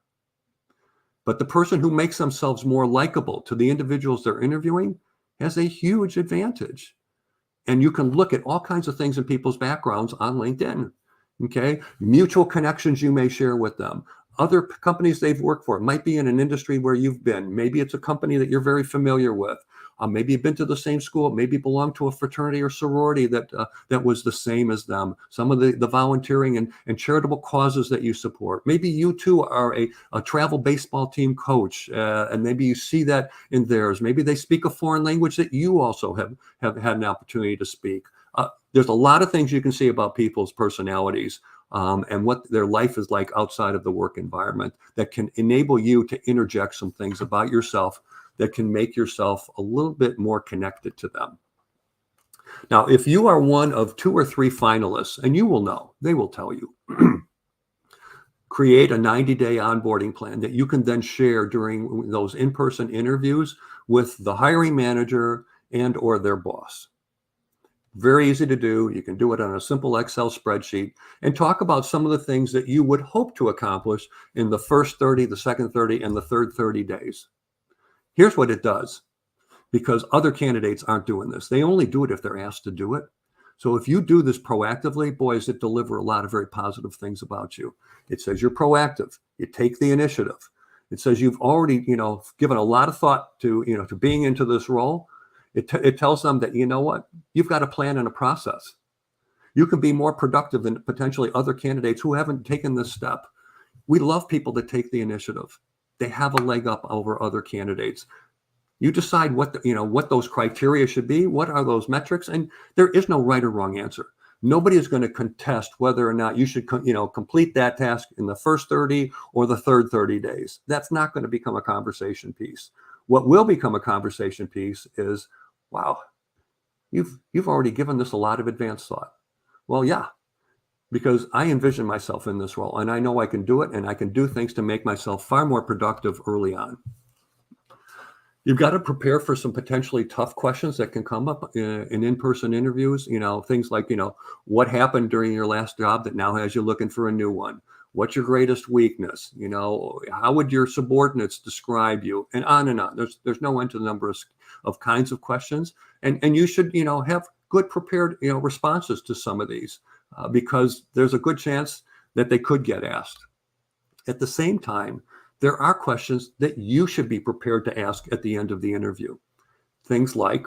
But the person who makes themselves more likable to the individuals they're interviewing has a huge advantage. And you can look at all kinds of things in people's backgrounds on LinkedIn. Okay, mutual connections you may share with them. Other companies they've worked for. It might be in an industry where you've been. Maybe it's a company that you're very familiar with. Maybe you've been to the same school. Maybe you belong to a fraternity or sorority that was the same as them. Some of the volunteering and charitable causes that you support. Maybe you too are a travel baseball team coach, and maybe you see that in theirs. Maybe they speak a foreign language that you also have had an opportunity to speak. There's a lot of things you can see about people's personalities and what their life is like outside of the work environment that can enable you to interject some things about yourself that can make yourself a little bit more connected to them. Now, if you are one of 2 or 3 finalists, and you will know, they will tell you, create a 90-day onboarding plan that you can then share during those in-person interviews with the hiring manager and or their boss. Very easy to do. You can do it on a simple Excel spreadsheet and talk about some of the things that you would hope to accomplish in the first 30, the second 30, and the third 30 days. Here's what it does, because other candidates aren't doing this. They only do it if they're asked to do it. So if you do this proactively, boys, it deliver a lot of very positive things about you. It says you're proactive. You take the initiative. It says you've already, given a lot of thought to, to being into this role. It tells them that, what, you've got a plan and a process. You can be more productive than potentially other candidates who haven't taken this step. We love people that take the initiative. They have a leg up over other candidates. You decide what those criteria should be. What are those metrics? And there is no right or wrong answer. Nobody is going to contest whether or not you should, complete that task in the first 30 or the third 30 days. That's not going to become a conversation piece. What will become a conversation piece is, wow, you've already given this a lot of advanced thought. Well, yeah, because I envision myself in this role and I know I can do it and I can do things to make myself far more productive early on. You've got to prepare for some potentially tough questions that can come up in in-person interviews. Things like, what happened during your last job that now has you looking for a new one? What's your greatest weakness? You know, how would your subordinates describe you? And on and on. There's no end to the number of kinds of questions. And you should, you know, have good prepared, you know, responses to some of these because there's a good chance that they could get asked. At the same time, there are questions that you should be prepared to ask at the end of the interview. Things like,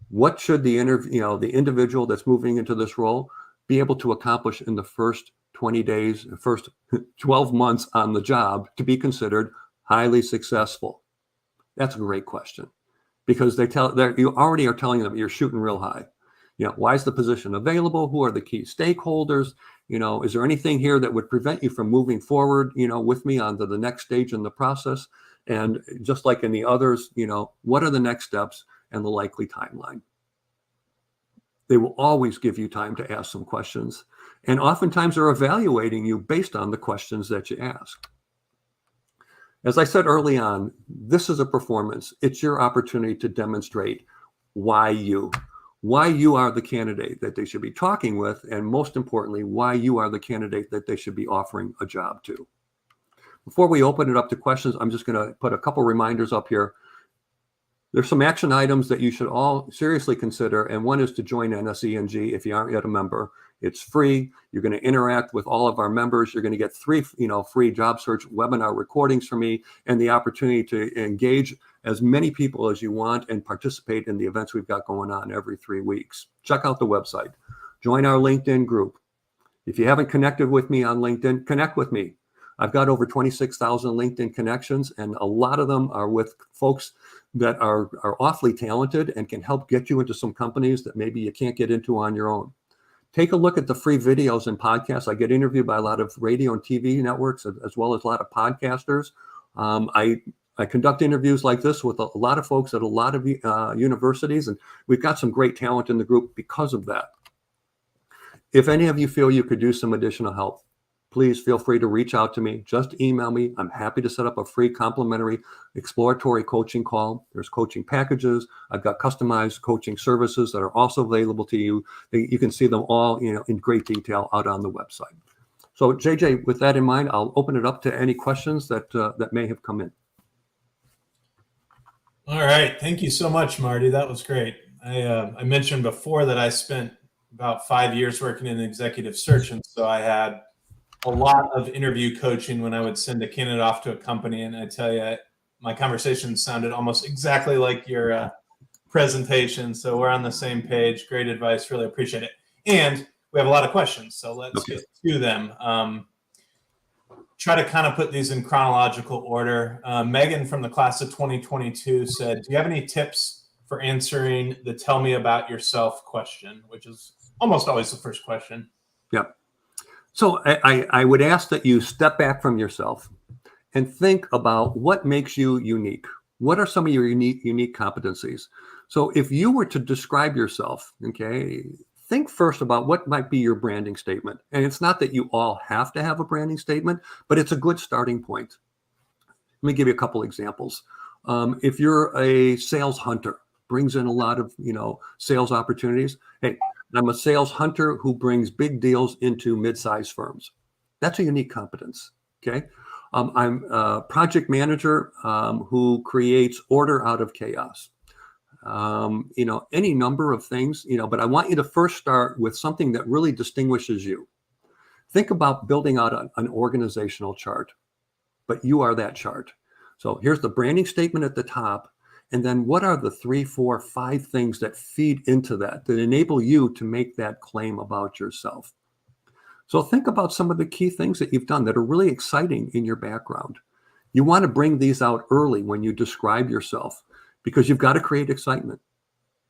what should the individual that's moving into this role be able to accomplish in the first 20 days, first 12 months on the job to be considered highly successful? That's a great question because you already are telling them you're shooting real high. You know, why is the position available? Who are the key stakeholders? You know, is there anything here that would prevent you from moving forward, you know, with me onto the next stage in the process? And just like in the others, you know, what are the next steps and the likely timeline? They will always give you time to ask some questions. And oftentimes they're evaluating you based on the questions that you ask. As I said early on, this is a performance. It's your opportunity to demonstrate why you are the candidate that they should be talking with, and most importantly, why you are the candidate that they should be offering a job to. Before we open it up to questions, I'm just going to put a couple reminders up here. There's some action items that you should all seriously consider, and one is to join NSENG if you aren't yet a member. It's free. You're going to interact with all of our members. You're going to get 3, free job search webinar recordings from me, and the opportunity to engage as many people as you want and participate in the events we've got going on every 3 weeks. Check out the website. Join our LinkedIn group. If you haven't connected with me on LinkedIn, connect with me. I've got over 26,000 LinkedIn connections, and a lot of them are with folks that are awfully talented and can help get you into some companies that maybe you can't get into on your own. Take a look at the free videos and podcasts. I get interviewed by a lot of radio and TV networks as well as a lot of podcasters. I conduct interviews like this with a lot of folks at a lot of universities, and we've got some great talent in the group because of that. If any of you feel you could use some additional help, please feel free to reach out to me. Just email me. I'm happy to set up a free complimentary exploratory coaching call. There's coaching packages. I've got customized coaching services that are also available to you. You can see them all, in great detail out on the website. So JJ, with that in mind, I'll open it up to any questions that may have come in. All right. Thank you so much, Marty. That was great. I mentioned before that I spent about 5 years working in executive search, and so I had a lot of interview coaching when I would send a candidate off to a company. And I tell you, my conversation sounded almost exactly like your presentation. So we're on the same page. Great advice. Really appreciate it. And we have a lot of questions. So let's get to them. Try to kind of put these in chronological order. Megan from the class of 2022 said, do you have any tips for answering the tell me about yourself question, which is almost always the first question? Yep. So I would ask that you step back from yourself and think about what makes you unique. What are some of your unique competencies? So if you were to describe yourself, think first about what might be your branding statement. And it's not that you all have to have a branding statement, but it's a good starting point. Let me give you a couple examples. If you're a sales hunter, brings in a lot of, sales opportunities. Hey, I'm a sales hunter who brings big deals into mid-sized firms. That's a unique competence, okay? I'm a project manager who creates order out of chaos. Any number of things, but I want you to first start with something that really distinguishes you. Think about building out an organizational chart, but you are that chart. So here's the branding statement at the top. And then what are the 3, 4, 5 things that feed into that enable you to make that claim about yourself? So think about some of the key things that you've done that are really exciting in your background. You want to bring these out early when you describe yourself because you've got to create excitement.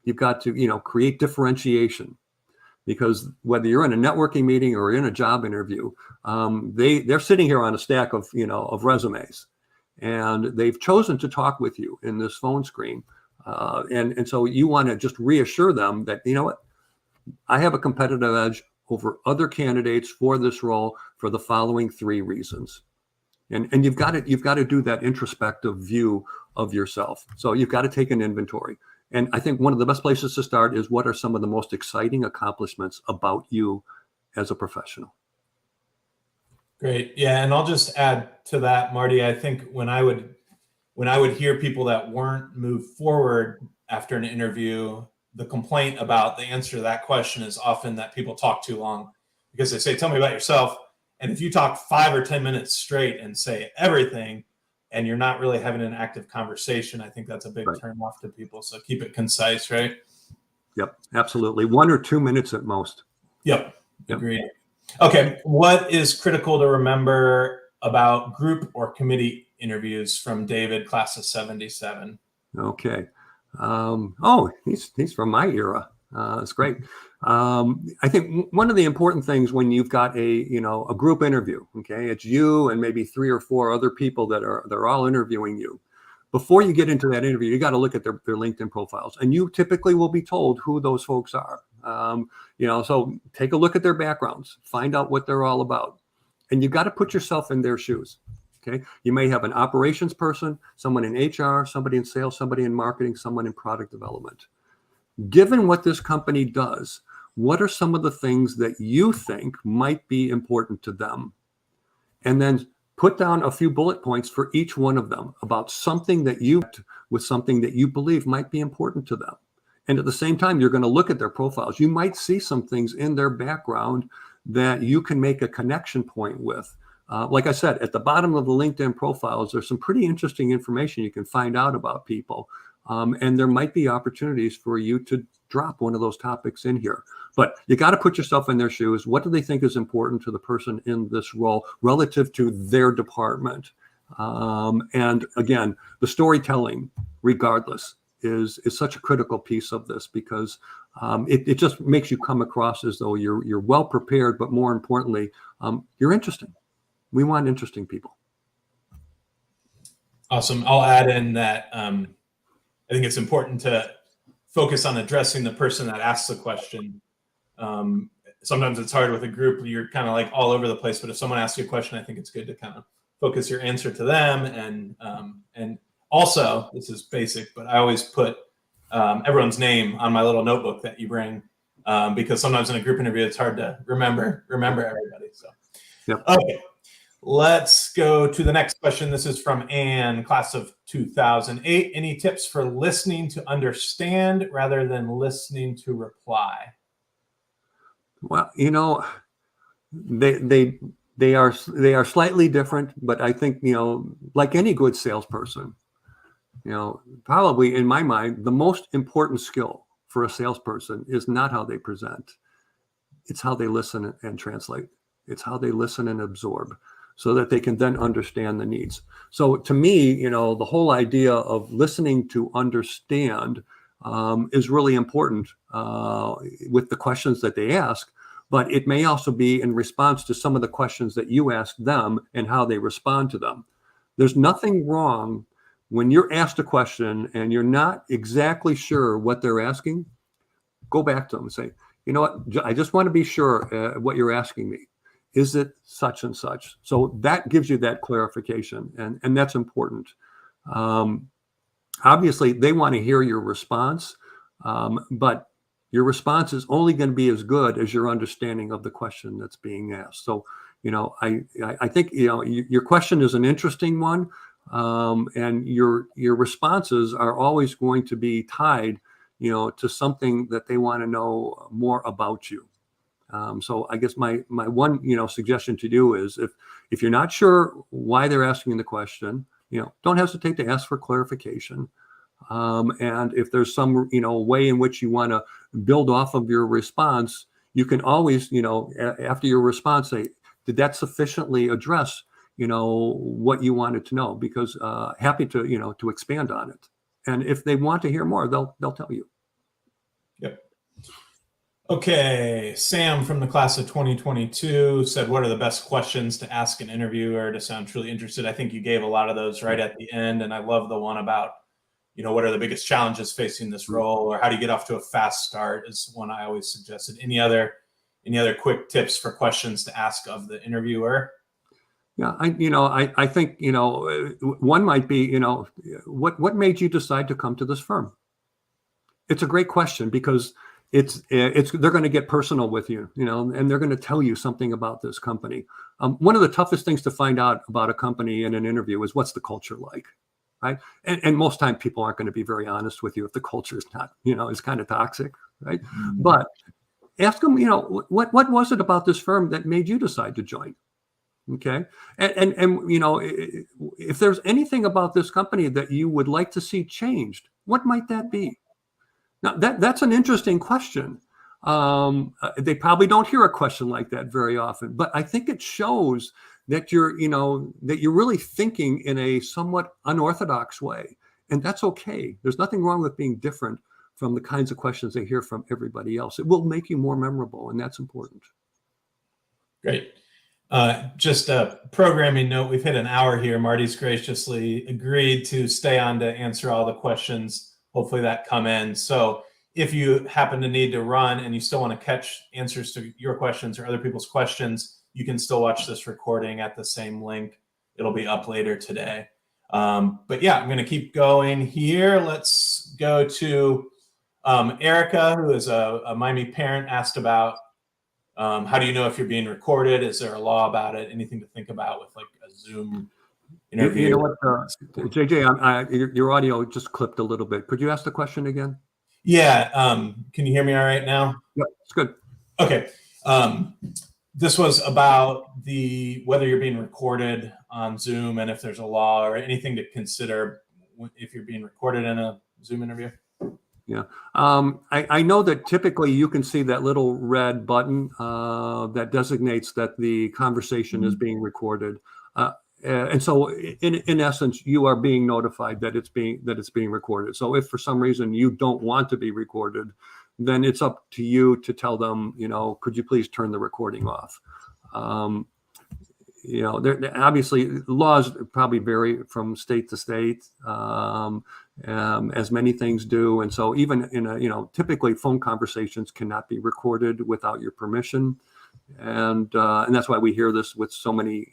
You've got to, create differentiation because whether you're in a networking meeting or in a job interview, they're sitting here on a stack of, of resumes. And they've chosen to talk with you in this phone screen. And so you want to just reassure them that, I have a competitive edge over other candidates for this role for the following 3 reasons. And you've got to do that introspective view of yourself. So you've got to take an inventory. And I think one of the best places to start is what are some of the most exciting accomplishments about you as a professional? Great. Yeah, and I'll just add to that, Marty. I think when I would hear people that weren't moved forward after an interview, the complaint about the answer to that question is often that people talk too long, because they say, "Tell me about yourself." And if you talk 5 or 10 minutes straight and say everything, and you're not really having an active conversation, I think that's a big Right. turn off to people. So keep it concise, right? Yep, absolutely. 1 or 2 minutes at most. Yep. Yep. Agreed. Okay. What is critical to remember about group or committee interviews, from David, class of 77? Okay. Oh, he's from my era. That's great. I think one of the important things when you've got a group interview, okay, it's you and maybe 3 or 4 other people they're all interviewing you. Before you get into that interview, you got to look at their LinkedIn profiles, and you typically will be told who those folks are. So take a look at their backgrounds, find out what they're all about, and you got to put yourself in their shoes. Okay, you may have an operations person, someone in HR, somebody in sales, somebody in marketing, someone in product development. Given what this company does, what are some of the things that you think might be important to them? And then put down a few bullet points for each one of them about something that something that you believe might be important to them. And at the same time, you're going to look at their profiles. You might see some things in their background that you can make a connection point with. Like I said, at the bottom of the LinkedIn profiles, there's some pretty interesting information you can find out about people. And there might be opportunities for you to drop one of those topics in here. But you got to put yourself in their shoes. What do they think is important to the person in this role relative to their department? And again, the storytelling, regardless, is such a critical piece of this, because it just makes you come across as though you're well prepared, but more importantly, you're interesting. We want interesting people. Awesome. I'll add in that I think it's important to focus on addressing the person that asks the question. Sometimes it's hard with a group. You're kind of like all over the place, but if someone asks you a question, I think it's good to kind of focus your answer to them. And also, this is basic, but I always put everyone's name on my little notebook that you bring, because sometimes in a group interview, it's hard to remember everybody. So, Yep. Okay. Let's go to the next question. This is from Anne, class of 2008. Any tips for listening to understand rather than listening to reply? Well, they are slightly different, but I think, like any good salesperson, probably in my mind, the most important skill for a salesperson is not how they present. It's how they listen and translate. It's how they listen and absorb, so that they can then understand the needs. So to me, the whole idea of listening to understand is really important with the questions that they ask, but it may also be in response to some of the questions that you ask them and how they respond to them. There's nothing wrong when you're asked a question and you're not exactly sure what they're asking. Go back to them and say, you know what, I just want to be sure what you're asking me. Is it such and such? So that gives you that clarification, and that's important. Obviously, they want to hear your response, but your response is only going to be as good as your understanding of the question that's being asked. So, I think your question is an interesting one, and your responses are always going to be tied, to something that they want to know more about you. So I guess my one suggestion to you is, if you're not sure why they're asking the question, don't hesitate to ask for clarification. And if there's some way in which you want to build off of your response, you can always after your response say, did that sufficiently address what you wanted to know? Because happy to to expand on it. And if they want to hear more, they'll tell you. Yep. Okay, Sam from the class of 2022 said, what are the best questions to ask an interviewer to sound truly interested? I think you gave a lot of those right at the end, and I love the one about, what are the biggest challenges facing this role, or how do you get off to a fast start is one I always suggested. Any other quick tips for questions to ask of the interviewer? Yeah, I think, one might be, what made you decide to come to this firm? It's a great question, because they're going to get personal with you, and they're going to tell you something about this company. One of the toughest things to find out about a company in an interview is what's the culture like, right? And most time people aren't going to be very honest with you if the culture is not, is kind of toxic, right? Mm-hmm. But ask them, what was it about this firm that made you decide to join? Okay. And if there's anything about this company that you would like to see changed, what might that be? Now that's an interesting question. They probably don't hear a question like that very often, but I think it shows that you're really thinking in a somewhat unorthodox way, and that's okay. There's nothing wrong with being different from the kinds of questions they hear from everybody else. It will make you more memorable, and that's important. Great. Just a programming note, we've hit an hour here. Marty's graciously agreed to stay on to answer all the questions, hopefully that come in. So if you happen to need to run and you still want to catch answers to your questions or other people's questions, you can still watch this recording at the same link. It'll be up later today. But yeah, I'm going to keep going here. Let's go to Erica, who is a Miami parent, asked about how do you know if you're being recorded? Is there a law about it? Anything to think about with like a Zoom interview? You know what, JJ, your audio just clipped a little bit. Could you ask the question again? Yeah. Can you hear me all right now? Yep, it's good. Okay. This was about whether you're being recorded on Zoom and if there's a law or anything to consider if you're being recorded in a Zoom interview. Yeah. I know that typically you can see that little red button that designates that the conversation is being recorded. And so in essence, you are being notified that it's being recorded. So if for some reason you don't want to be recorded, then it's up to you to tell them, could you please turn the recording off? Obviously laws probably vary from state to state, as many things do. And so even in typically phone conversations cannot be recorded without your permission. And that's why we hear this with so many,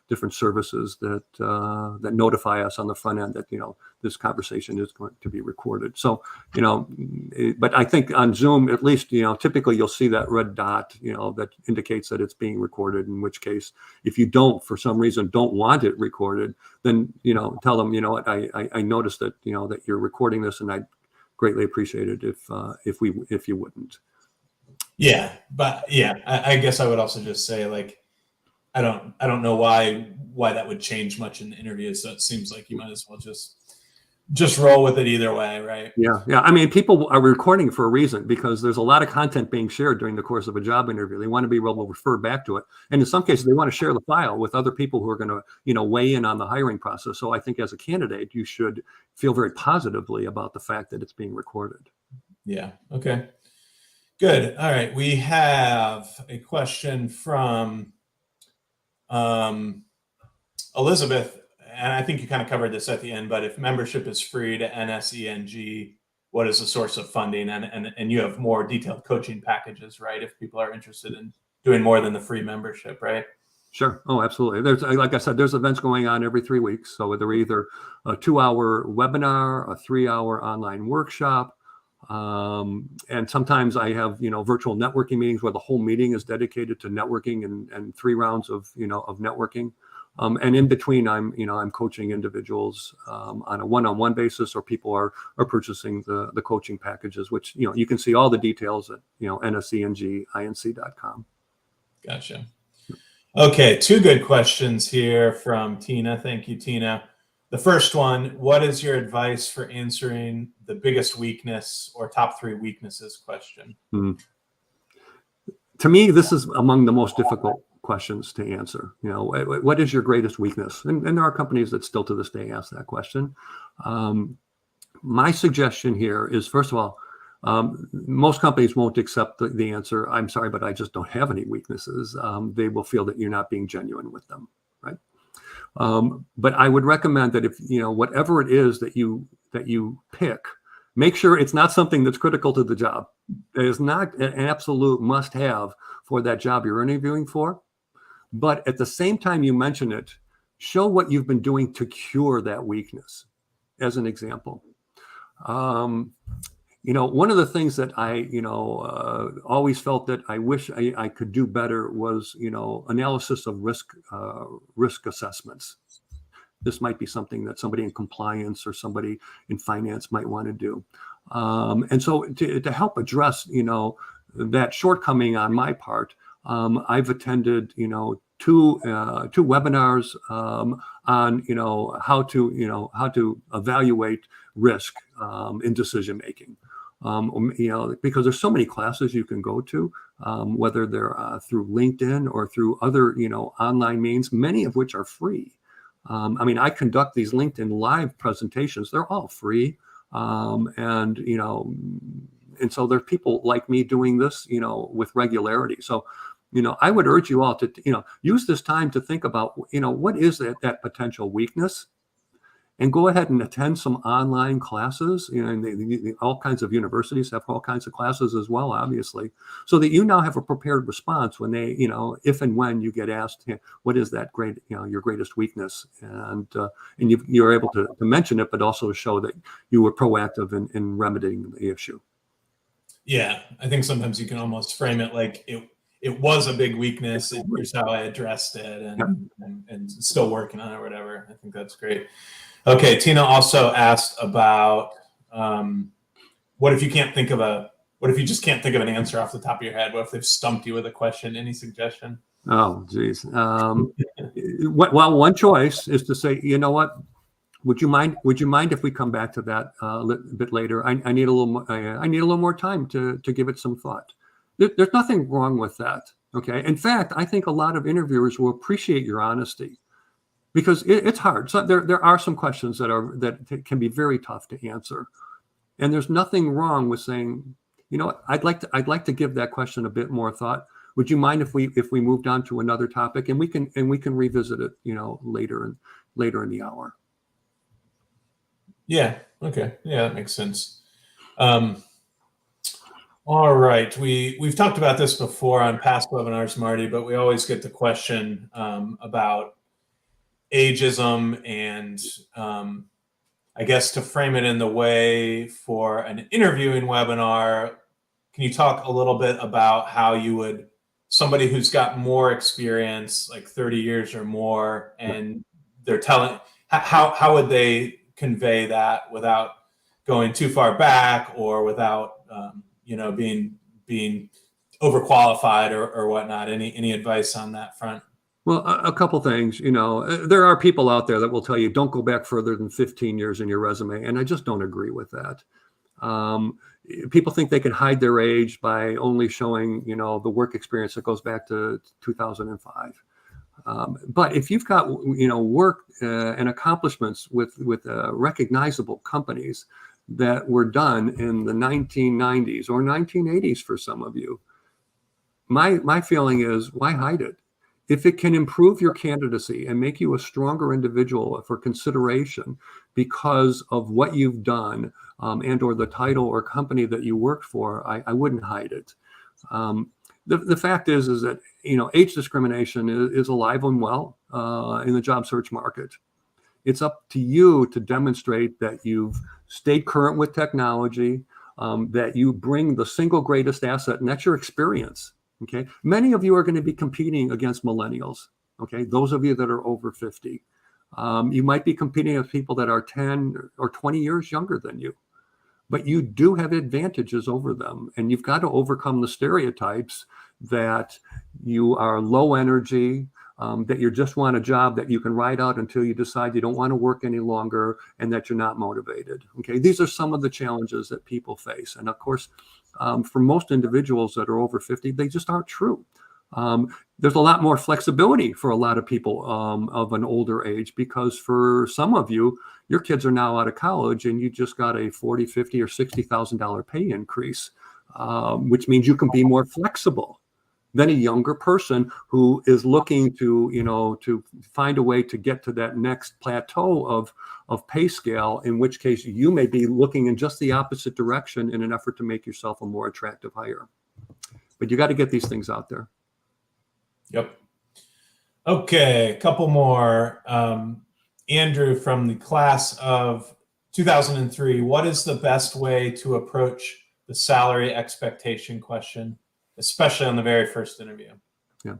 different services that notify us on the front end that, this conversation is going to be recorded. So, but I think on Zoom, at least, typically you'll see that red dot, that indicates that it's being recorded, in which case, if you for some reason don't want it recorded, then, tell them, I noticed that, that you're recording this, and I'd greatly appreciate it if you wouldn't. Yeah, but yeah, I guess I would also just say, like, I don't know why that would change much in the interview. So it seems like you might as well just roll with it either way, right? Yeah. I mean, people are recording for a reason, because there's a lot of content being shared during the course of a job interview. They want to be able to refer back to it, and in some cases, they want to share the file with other people who are going to, weigh in on the hiring process. So I think as a candidate, you should feel very positively about the fact that it's being recorded. Yeah. Okay. Good. All right. We have a question from Elizabeth, and I think you kind of covered this at the end, but if membership is free to NSENG, what is the source of funding? And you have more detailed coaching packages, right? If people are interested in doing more than the free membership, right? Sure. Oh, absolutely. There's, like I said, there's events going on every 3 weeks. So they're either a 2-hour webinar, a 3-hour online workshop, and sometimes I have, virtual networking meetings where the whole meeting is dedicated to networking and 3 rounds of networking. And in between, I'm coaching individuals on a one-on-one basis, or people are purchasing the coaching packages, which, you can see all the details at, NSENGinc.com. Gotcha. Okay. 2 good questions here from Tina. Thank you, Tina. The first one, what is your advice for answering the biggest weakness or top 3 weaknesses question? To me, this is among the most difficult questions to answer. What is your greatest weakness? And there are companies that still to this day ask that question. My suggestion here is, first of all, most companies won't accept the answer, I'm sorry, but I just don't have any weaknesses. They will feel that you're not being genuine with them, right? But I would recommend that if, whatever it is that you pick, make sure it's not something that's critical to the job. It is not an absolute must-have for that job you're interviewing for. But at the same time you mention it, show what you've been doing to cure that weakness. As an example, One of the things that I, always felt that I wish I could do better was, analysis of risk assessments. This might be something that somebody in compliance or somebody in finance might want to do. And so to help address, that shortcoming on my part, I've attended, two webinars on, how to evaluate risk in decision making. Because there's so many classes you can go to, whether they're through LinkedIn or through other, online means, many of which are free. I conduct these LinkedIn live presentations. They're all free. And so there's people like me doing this, with regularity. So, I would urge you all to, use this time to think about, what is that potential weakness, and go ahead and attend some online classes. And all kinds of universities have all kinds of classes as well, obviously, so that you now have a prepared response when they, if and when you get asked, what is that great, your greatest weakness, and you're able to mention it, but also to show that you were proactive in remedying the issue. Yeah, I think sometimes you can almost frame it like it was a big weakness. Here's how I addressed it, and still working on it or whatever. I think that's great. Okay, Tina also asked about what if you just can't think of an answer off the top of your head? What if they've stumped you with a question? Any suggestion? Oh, geez. Well, one choice is to say, you know what? Would you mind if we come back to that a bit later? I need a little more time to give it some thought. There's nothing wrong with that. Okay. In fact, I think a lot of interviewers will appreciate your honesty, because it's hard. So there are some questions that can be very tough to answer, and there's nothing wrong with saying, I'd like to give that question a bit more thought. Would you mind if we moved on to another topic, and we can revisit it, later in the hour. Yeah. Okay. Yeah, that makes sense. All right. We've talked about this before on past webinars, Marty, but we always get the question about ageism, and I guess to frame it in the way for an interviewing webinar, can you talk a little bit about how you would, somebody who's got more experience, like 30 years or more, and they're telling, how would they convey that without going too far back, or without being overqualified or whatnot? Any advice on that front? Well, a couple things. There are people out there that will tell you don't go back further than 15 years in your resume, and I just don't agree with that. People think they can hide their age by only showing, the work experience that goes back to 2005. But if you've got, work and accomplishments with recognizable companies that were done in the 1990s or 1980s for some of you, my feeling is, why hide it? If it can improve your candidacy and make you a stronger individual for consideration because of what you've done, and or the title or company that you worked for, I wouldn't hide it. The fact is that, age discrimination is alive and well in the job search market. It's up to you to demonstrate that you've stayed current with technology, that you bring the single greatest asset, and that's your experience. Okay. Many of you are going to be competing against millennials. Okay. Those of you that are over 50, you might be competing with people that are 10 or 20 years younger than you, but you do have advantages over them. And you've got to overcome the stereotypes that you are low energy, that you just want a job that you can ride out until you decide you don't want to work any longer, and that you're not motivated. Okay. These are some of the challenges that people face. And of course, for most individuals that are over 50, they just aren't true. There's a lot more flexibility for a lot of people of an older age, because for some of you, your kids are now out of college and you just got a $40,000, $50,000, or $60,000 pay increase, which means you can be more flexible than a younger person who is looking to find a way to get to that next plateau of pay scale, in which case you may be looking in just the opposite direction in an effort to make yourself a more attractive hire. But you got to get these things out there. Yep. Okay, a couple more. Andrew from the class of 2003, what is the best way to approach the salary expectation question, especially on the very first interview? Yeah.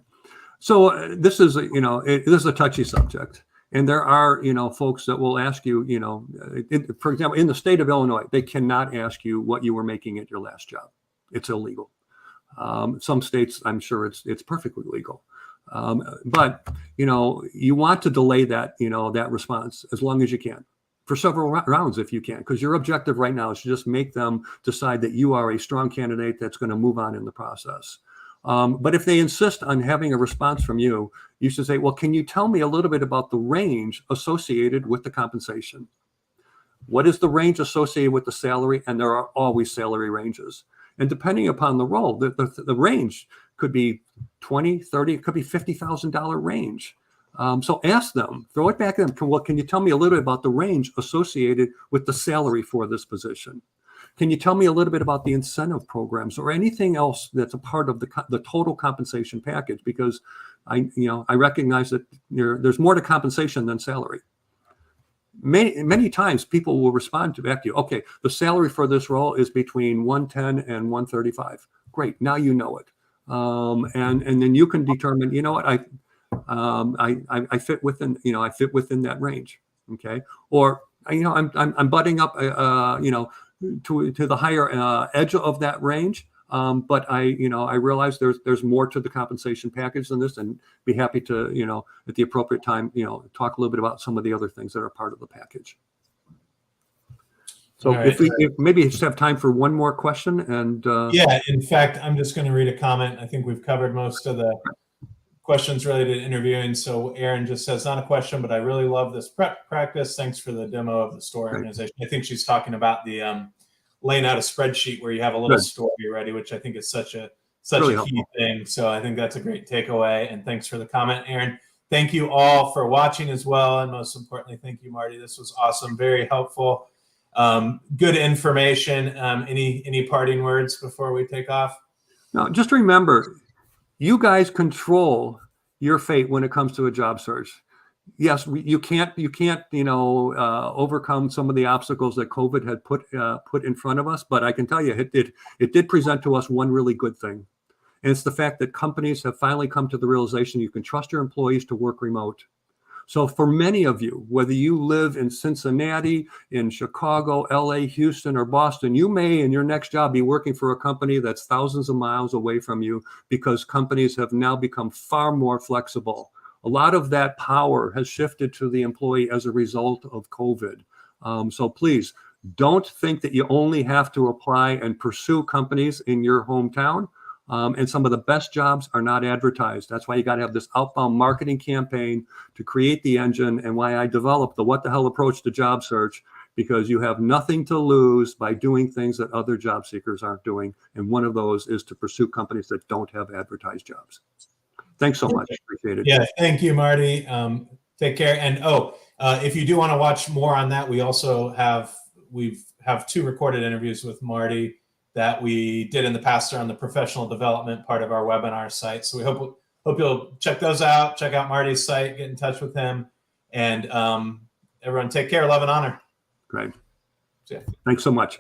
So this is, this is a touchy subject. And there are, folks that will ask you, for example, in the state of Illinois, they cannot ask you what you were making at your last job. It's illegal. Some states, I'm sure it's perfectly legal. But, you want to delay that, that response as long as you can, for several rounds if you can, because your objective right now is to just make them decide that you are a strong candidate that's going to move on in the process. But if they insist on having a response from you, you should say, well, can you tell me a little bit about the range associated with the compensation? What is the range associated with the salary? And there are always salary ranges. And depending upon the role, the range could be 20, 30, it could be $50,000 range. So ask them, throw it back at them. Well, can you tell me a little bit about the range associated with the salary for this position? Can you tell me a little bit about the incentive programs or anything else that's a part of the total compensation package? Because I recognize that there's more to compensation than salary. Many times people will respond back to you, okay, the salary for this role is between 110 and 135. Great, now you know it. And then you can determine, you know what, I fit within, I fit within that range. Okay. Or, I'm butting up, to the higher edge of that range. But I realize there's more to the compensation package than this, and be happy to, at the appropriate time, talk a little bit about some of the other things that are part of the package. So right. if maybe just have time for one more question. And yeah, in fact, I'm just going to read a comment. I think we've covered most of the questions related to interviewing. So Erin just says, not a question, but I really love this prep practice. Thanks for the demo of the store organization. I think she's talking about the laying out a spreadsheet where you have a little story ready, which I think is such a key thing. So I think that's a great takeaway. And thanks for the comment, Erin. Thank you all for watching as well. And most importantly, thank you, Marty. This was awesome. Very helpful. Good information. Any parting words before we take off? No, just remember, you guys control your fate when it comes to a job search. Yes, you can't overcome some of the obstacles that COVID had put in front of us. But I can tell you, it did present to us one really good thing. And it's the fact that companies have finally come to the realization you can trust your employees to work remote. So for many of you, whether you live in Cincinnati, in Chicago, LA, Houston, or Boston, you may in your next job be working for a company that's thousands of miles away from you, because companies have now become far more flexible. A lot of that power has shifted to the employee as a result of COVID. So please don't think that you only have to apply and pursue companies in your hometown. And some of the best jobs are not advertised. That's why you got to have this outbound marketing campaign to create the engine, and why I developed the what the hell approach to job search, because you have nothing to lose by doing things that other job seekers aren't doing. And one of those is to pursue companies that don't have advertised jobs. Thanks so much. Appreciate it. Yeah, thank you, Marty. Take care. And if you do want to watch more on that, we also have 2 recorded interviews with Marty that we did in the past on the professional development part of our webinar site. So we hope you'll check those out. Check out Marty's site, get in touch with him, and everyone take care, love and honor. Great. Thanks so much.